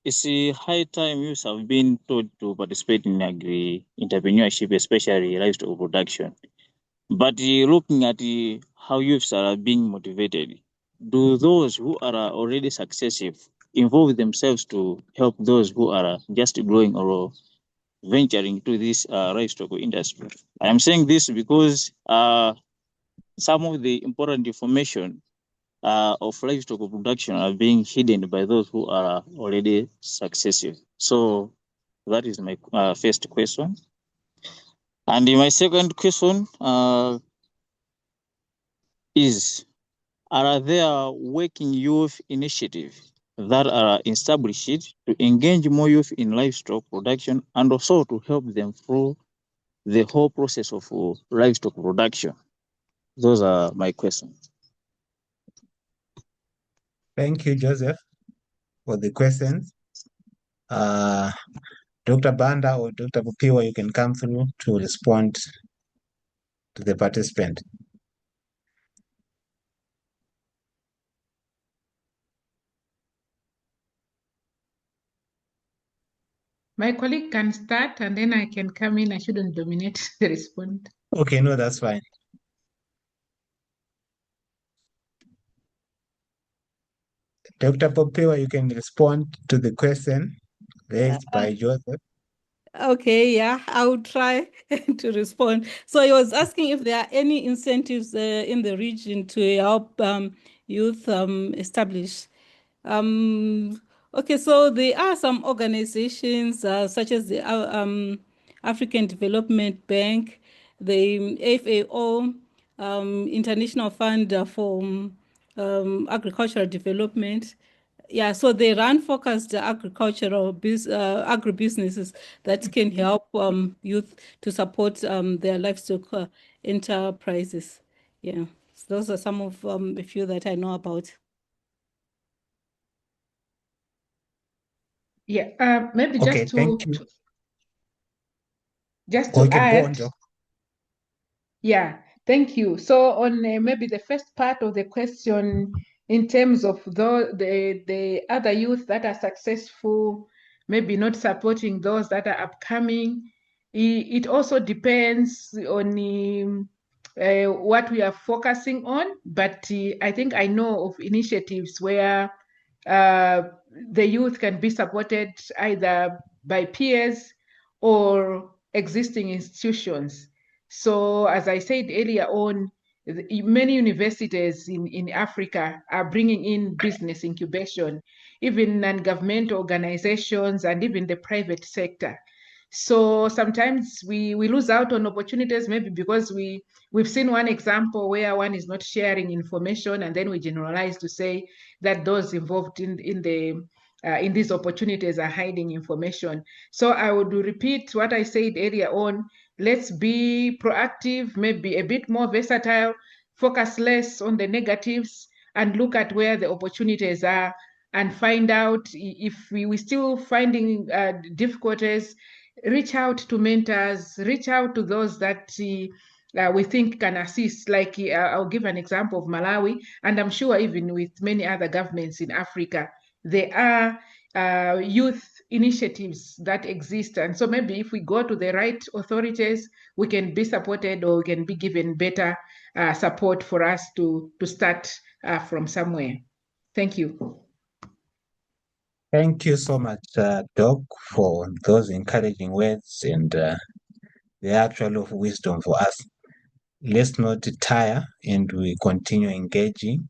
It's a high time youth have been told to participate in agri-entrepreneurship, especially livestock production. But looking at how youths are being motivated, do those who are already successful involve themselves to help those who are just growing or venturing to this livestock industry? I am saying this because some of the important information of livestock production are being hidden by those who are already successful. So that is my first question. And my second question is, are there working youth initiatives that are established to engage more youth in livestock production and also to help them through the whole process of livestock production? Those are my questions. Thank you, Joseph, for the questions. Dr. Banda or Dr. Pupiwa, you can come through to respond to the participant. My colleague can start and then I can come in. I shouldn't dominate the response. Okay, no, that's fine. Dr. Pupiwa, you can respond to the question raised by Joseph. Okay, yeah, I will try to respond. So he was asking if there are any incentives in the region to help youth establish. Okay, so there are some organizations such as the African Development Bank, the FAO, International Fund for Agricultural Development. Yeah, so they run focused agribusinesses that can help youth to support their livestock enterprises. Yeah, so those are some of a few that I know about. Yeah, maybe Okay, just thank you. to can go on, add. Doc. Yeah, thank you. So on maybe the first part of the question, in terms of the other youth that are successful, maybe not supporting those that are upcoming, it also depends on what we are focusing on. But I think I know of initiatives where the youth can be supported either by peers or existing institutions. So as I said earlier on, many universities in Africa are bringing in business incubation, even non-governmental organizations and even the private sector. So sometimes we lose out on opportunities, maybe because we've seen one example where one is not sharing information, and then we generalize to say that those involved in these opportunities are hiding information. So I would repeat what I said earlier on. Let's be proactive, maybe a bit more versatile, focus less on the negatives, and look at where the opportunities are, and find out if we still finding difficulties. Reach out to mentors, reach out to those that we think can assist. Like I'll give an example of Malawi, and I'm sure even with many other governments in Africa, there are youth initiatives that exist. And so maybe if we go to the right authorities, we can be supported, or we can be given better support for us to start from somewhere. Thank you. Thank you so much, Doc, for those encouraging words and the actual of wisdom for us. Let's not tire, and we continue engaging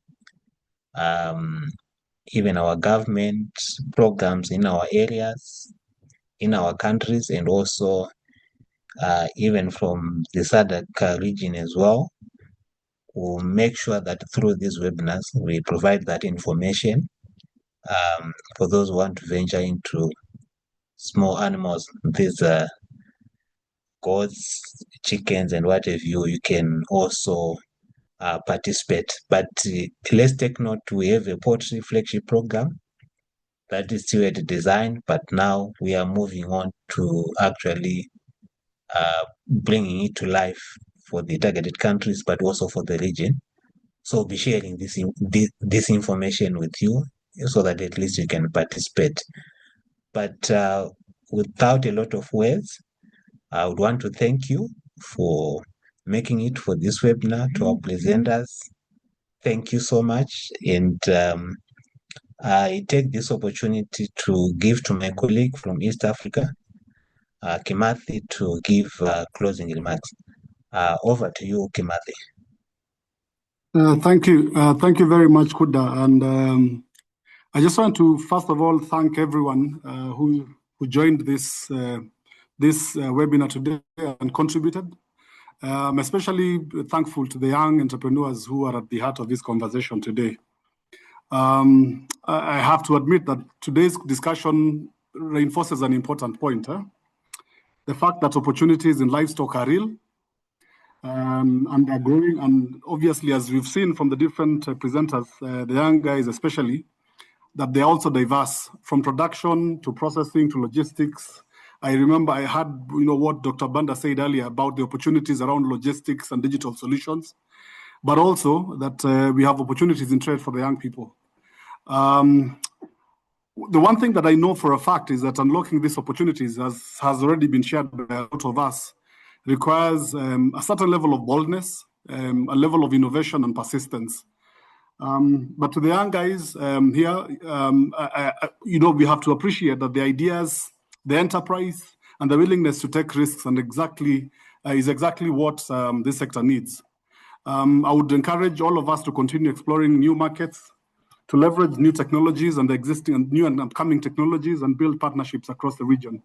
even our government programs in our areas, in our countries, and also even from the SADC region as well. We'll make sure that through these webinars, we provide that information for those who want to venture into small animals. These goats, chickens, and what have you, you can also participate. But let's take note, we have a poultry flagship program that is still at design, but now we are moving on to actually bringing it to life for the targeted countries, but also for the region. So I'll be sharing this information with you so that at least you can participate. But without a lot of words, I would want to thank you for making it for this webinar. To our presenters, thank you so much. And I take this opportunity to give to my colleague from East Africa, Kimathi, to give closing remarks. Over to you, Kimathi. Thank you. Thank you very much, Kuda. And I just want to, first of all, thank everyone who joined this webinar today and contributed. I'm especially thankful to the young entrepreneurs who are at the heart of this conversation today. I have to admit that today's discussion reinforces an important point. The fact that opportunities in livestock are real and they're growing. And obviously, as we've seen from the different presenters, the young guys especially, that they're also diverse, from production to processing to logistics. I remember I had what Dr. Banda said earlier about the opportunities around logistics and digital solutions, but also that we have opportunities in trade for the young people. The one thing that I know for a fact is that unlocking these opportunities, as has already been shared by a lot of us, requires a certain level of boldness, a level of innovation and persistence. But to the young guys here, we have to appreciate that the ideas, the enterprise, and the willingness to take risks and is exactly what this sector needs. I would encourage all of us to continue exploring new markets, to leverage new technologies and the existing and new and upcoming technologies, and build partnerships across the region.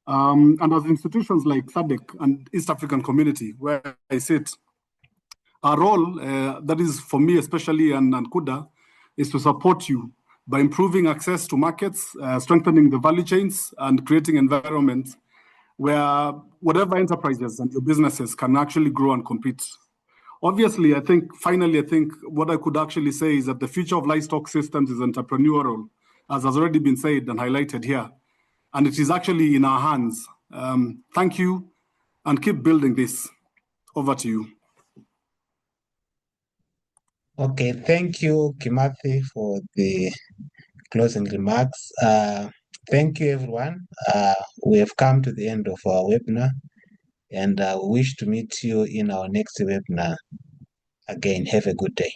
And as institutions like SADC and East African Community, where I sit, our role, that is for me especially and Kuda, is to support you by improving access to markets, strengthening the value chains, and creating environments where whatever enterprises and your businesses can actually grow and compete. Obviously, I think what I could actually say is that the future of livestock systems is entrepreneurial, as has already been said and highlighted here. And it is actually in our hands. Thank you, and keep building this. Over to you. Okay, thank you, Kimathi, for the closing remarks. Thank you, everyone. We have come to the end of our webinar, and we wish to meet you in our next webinar. Again, have a good day.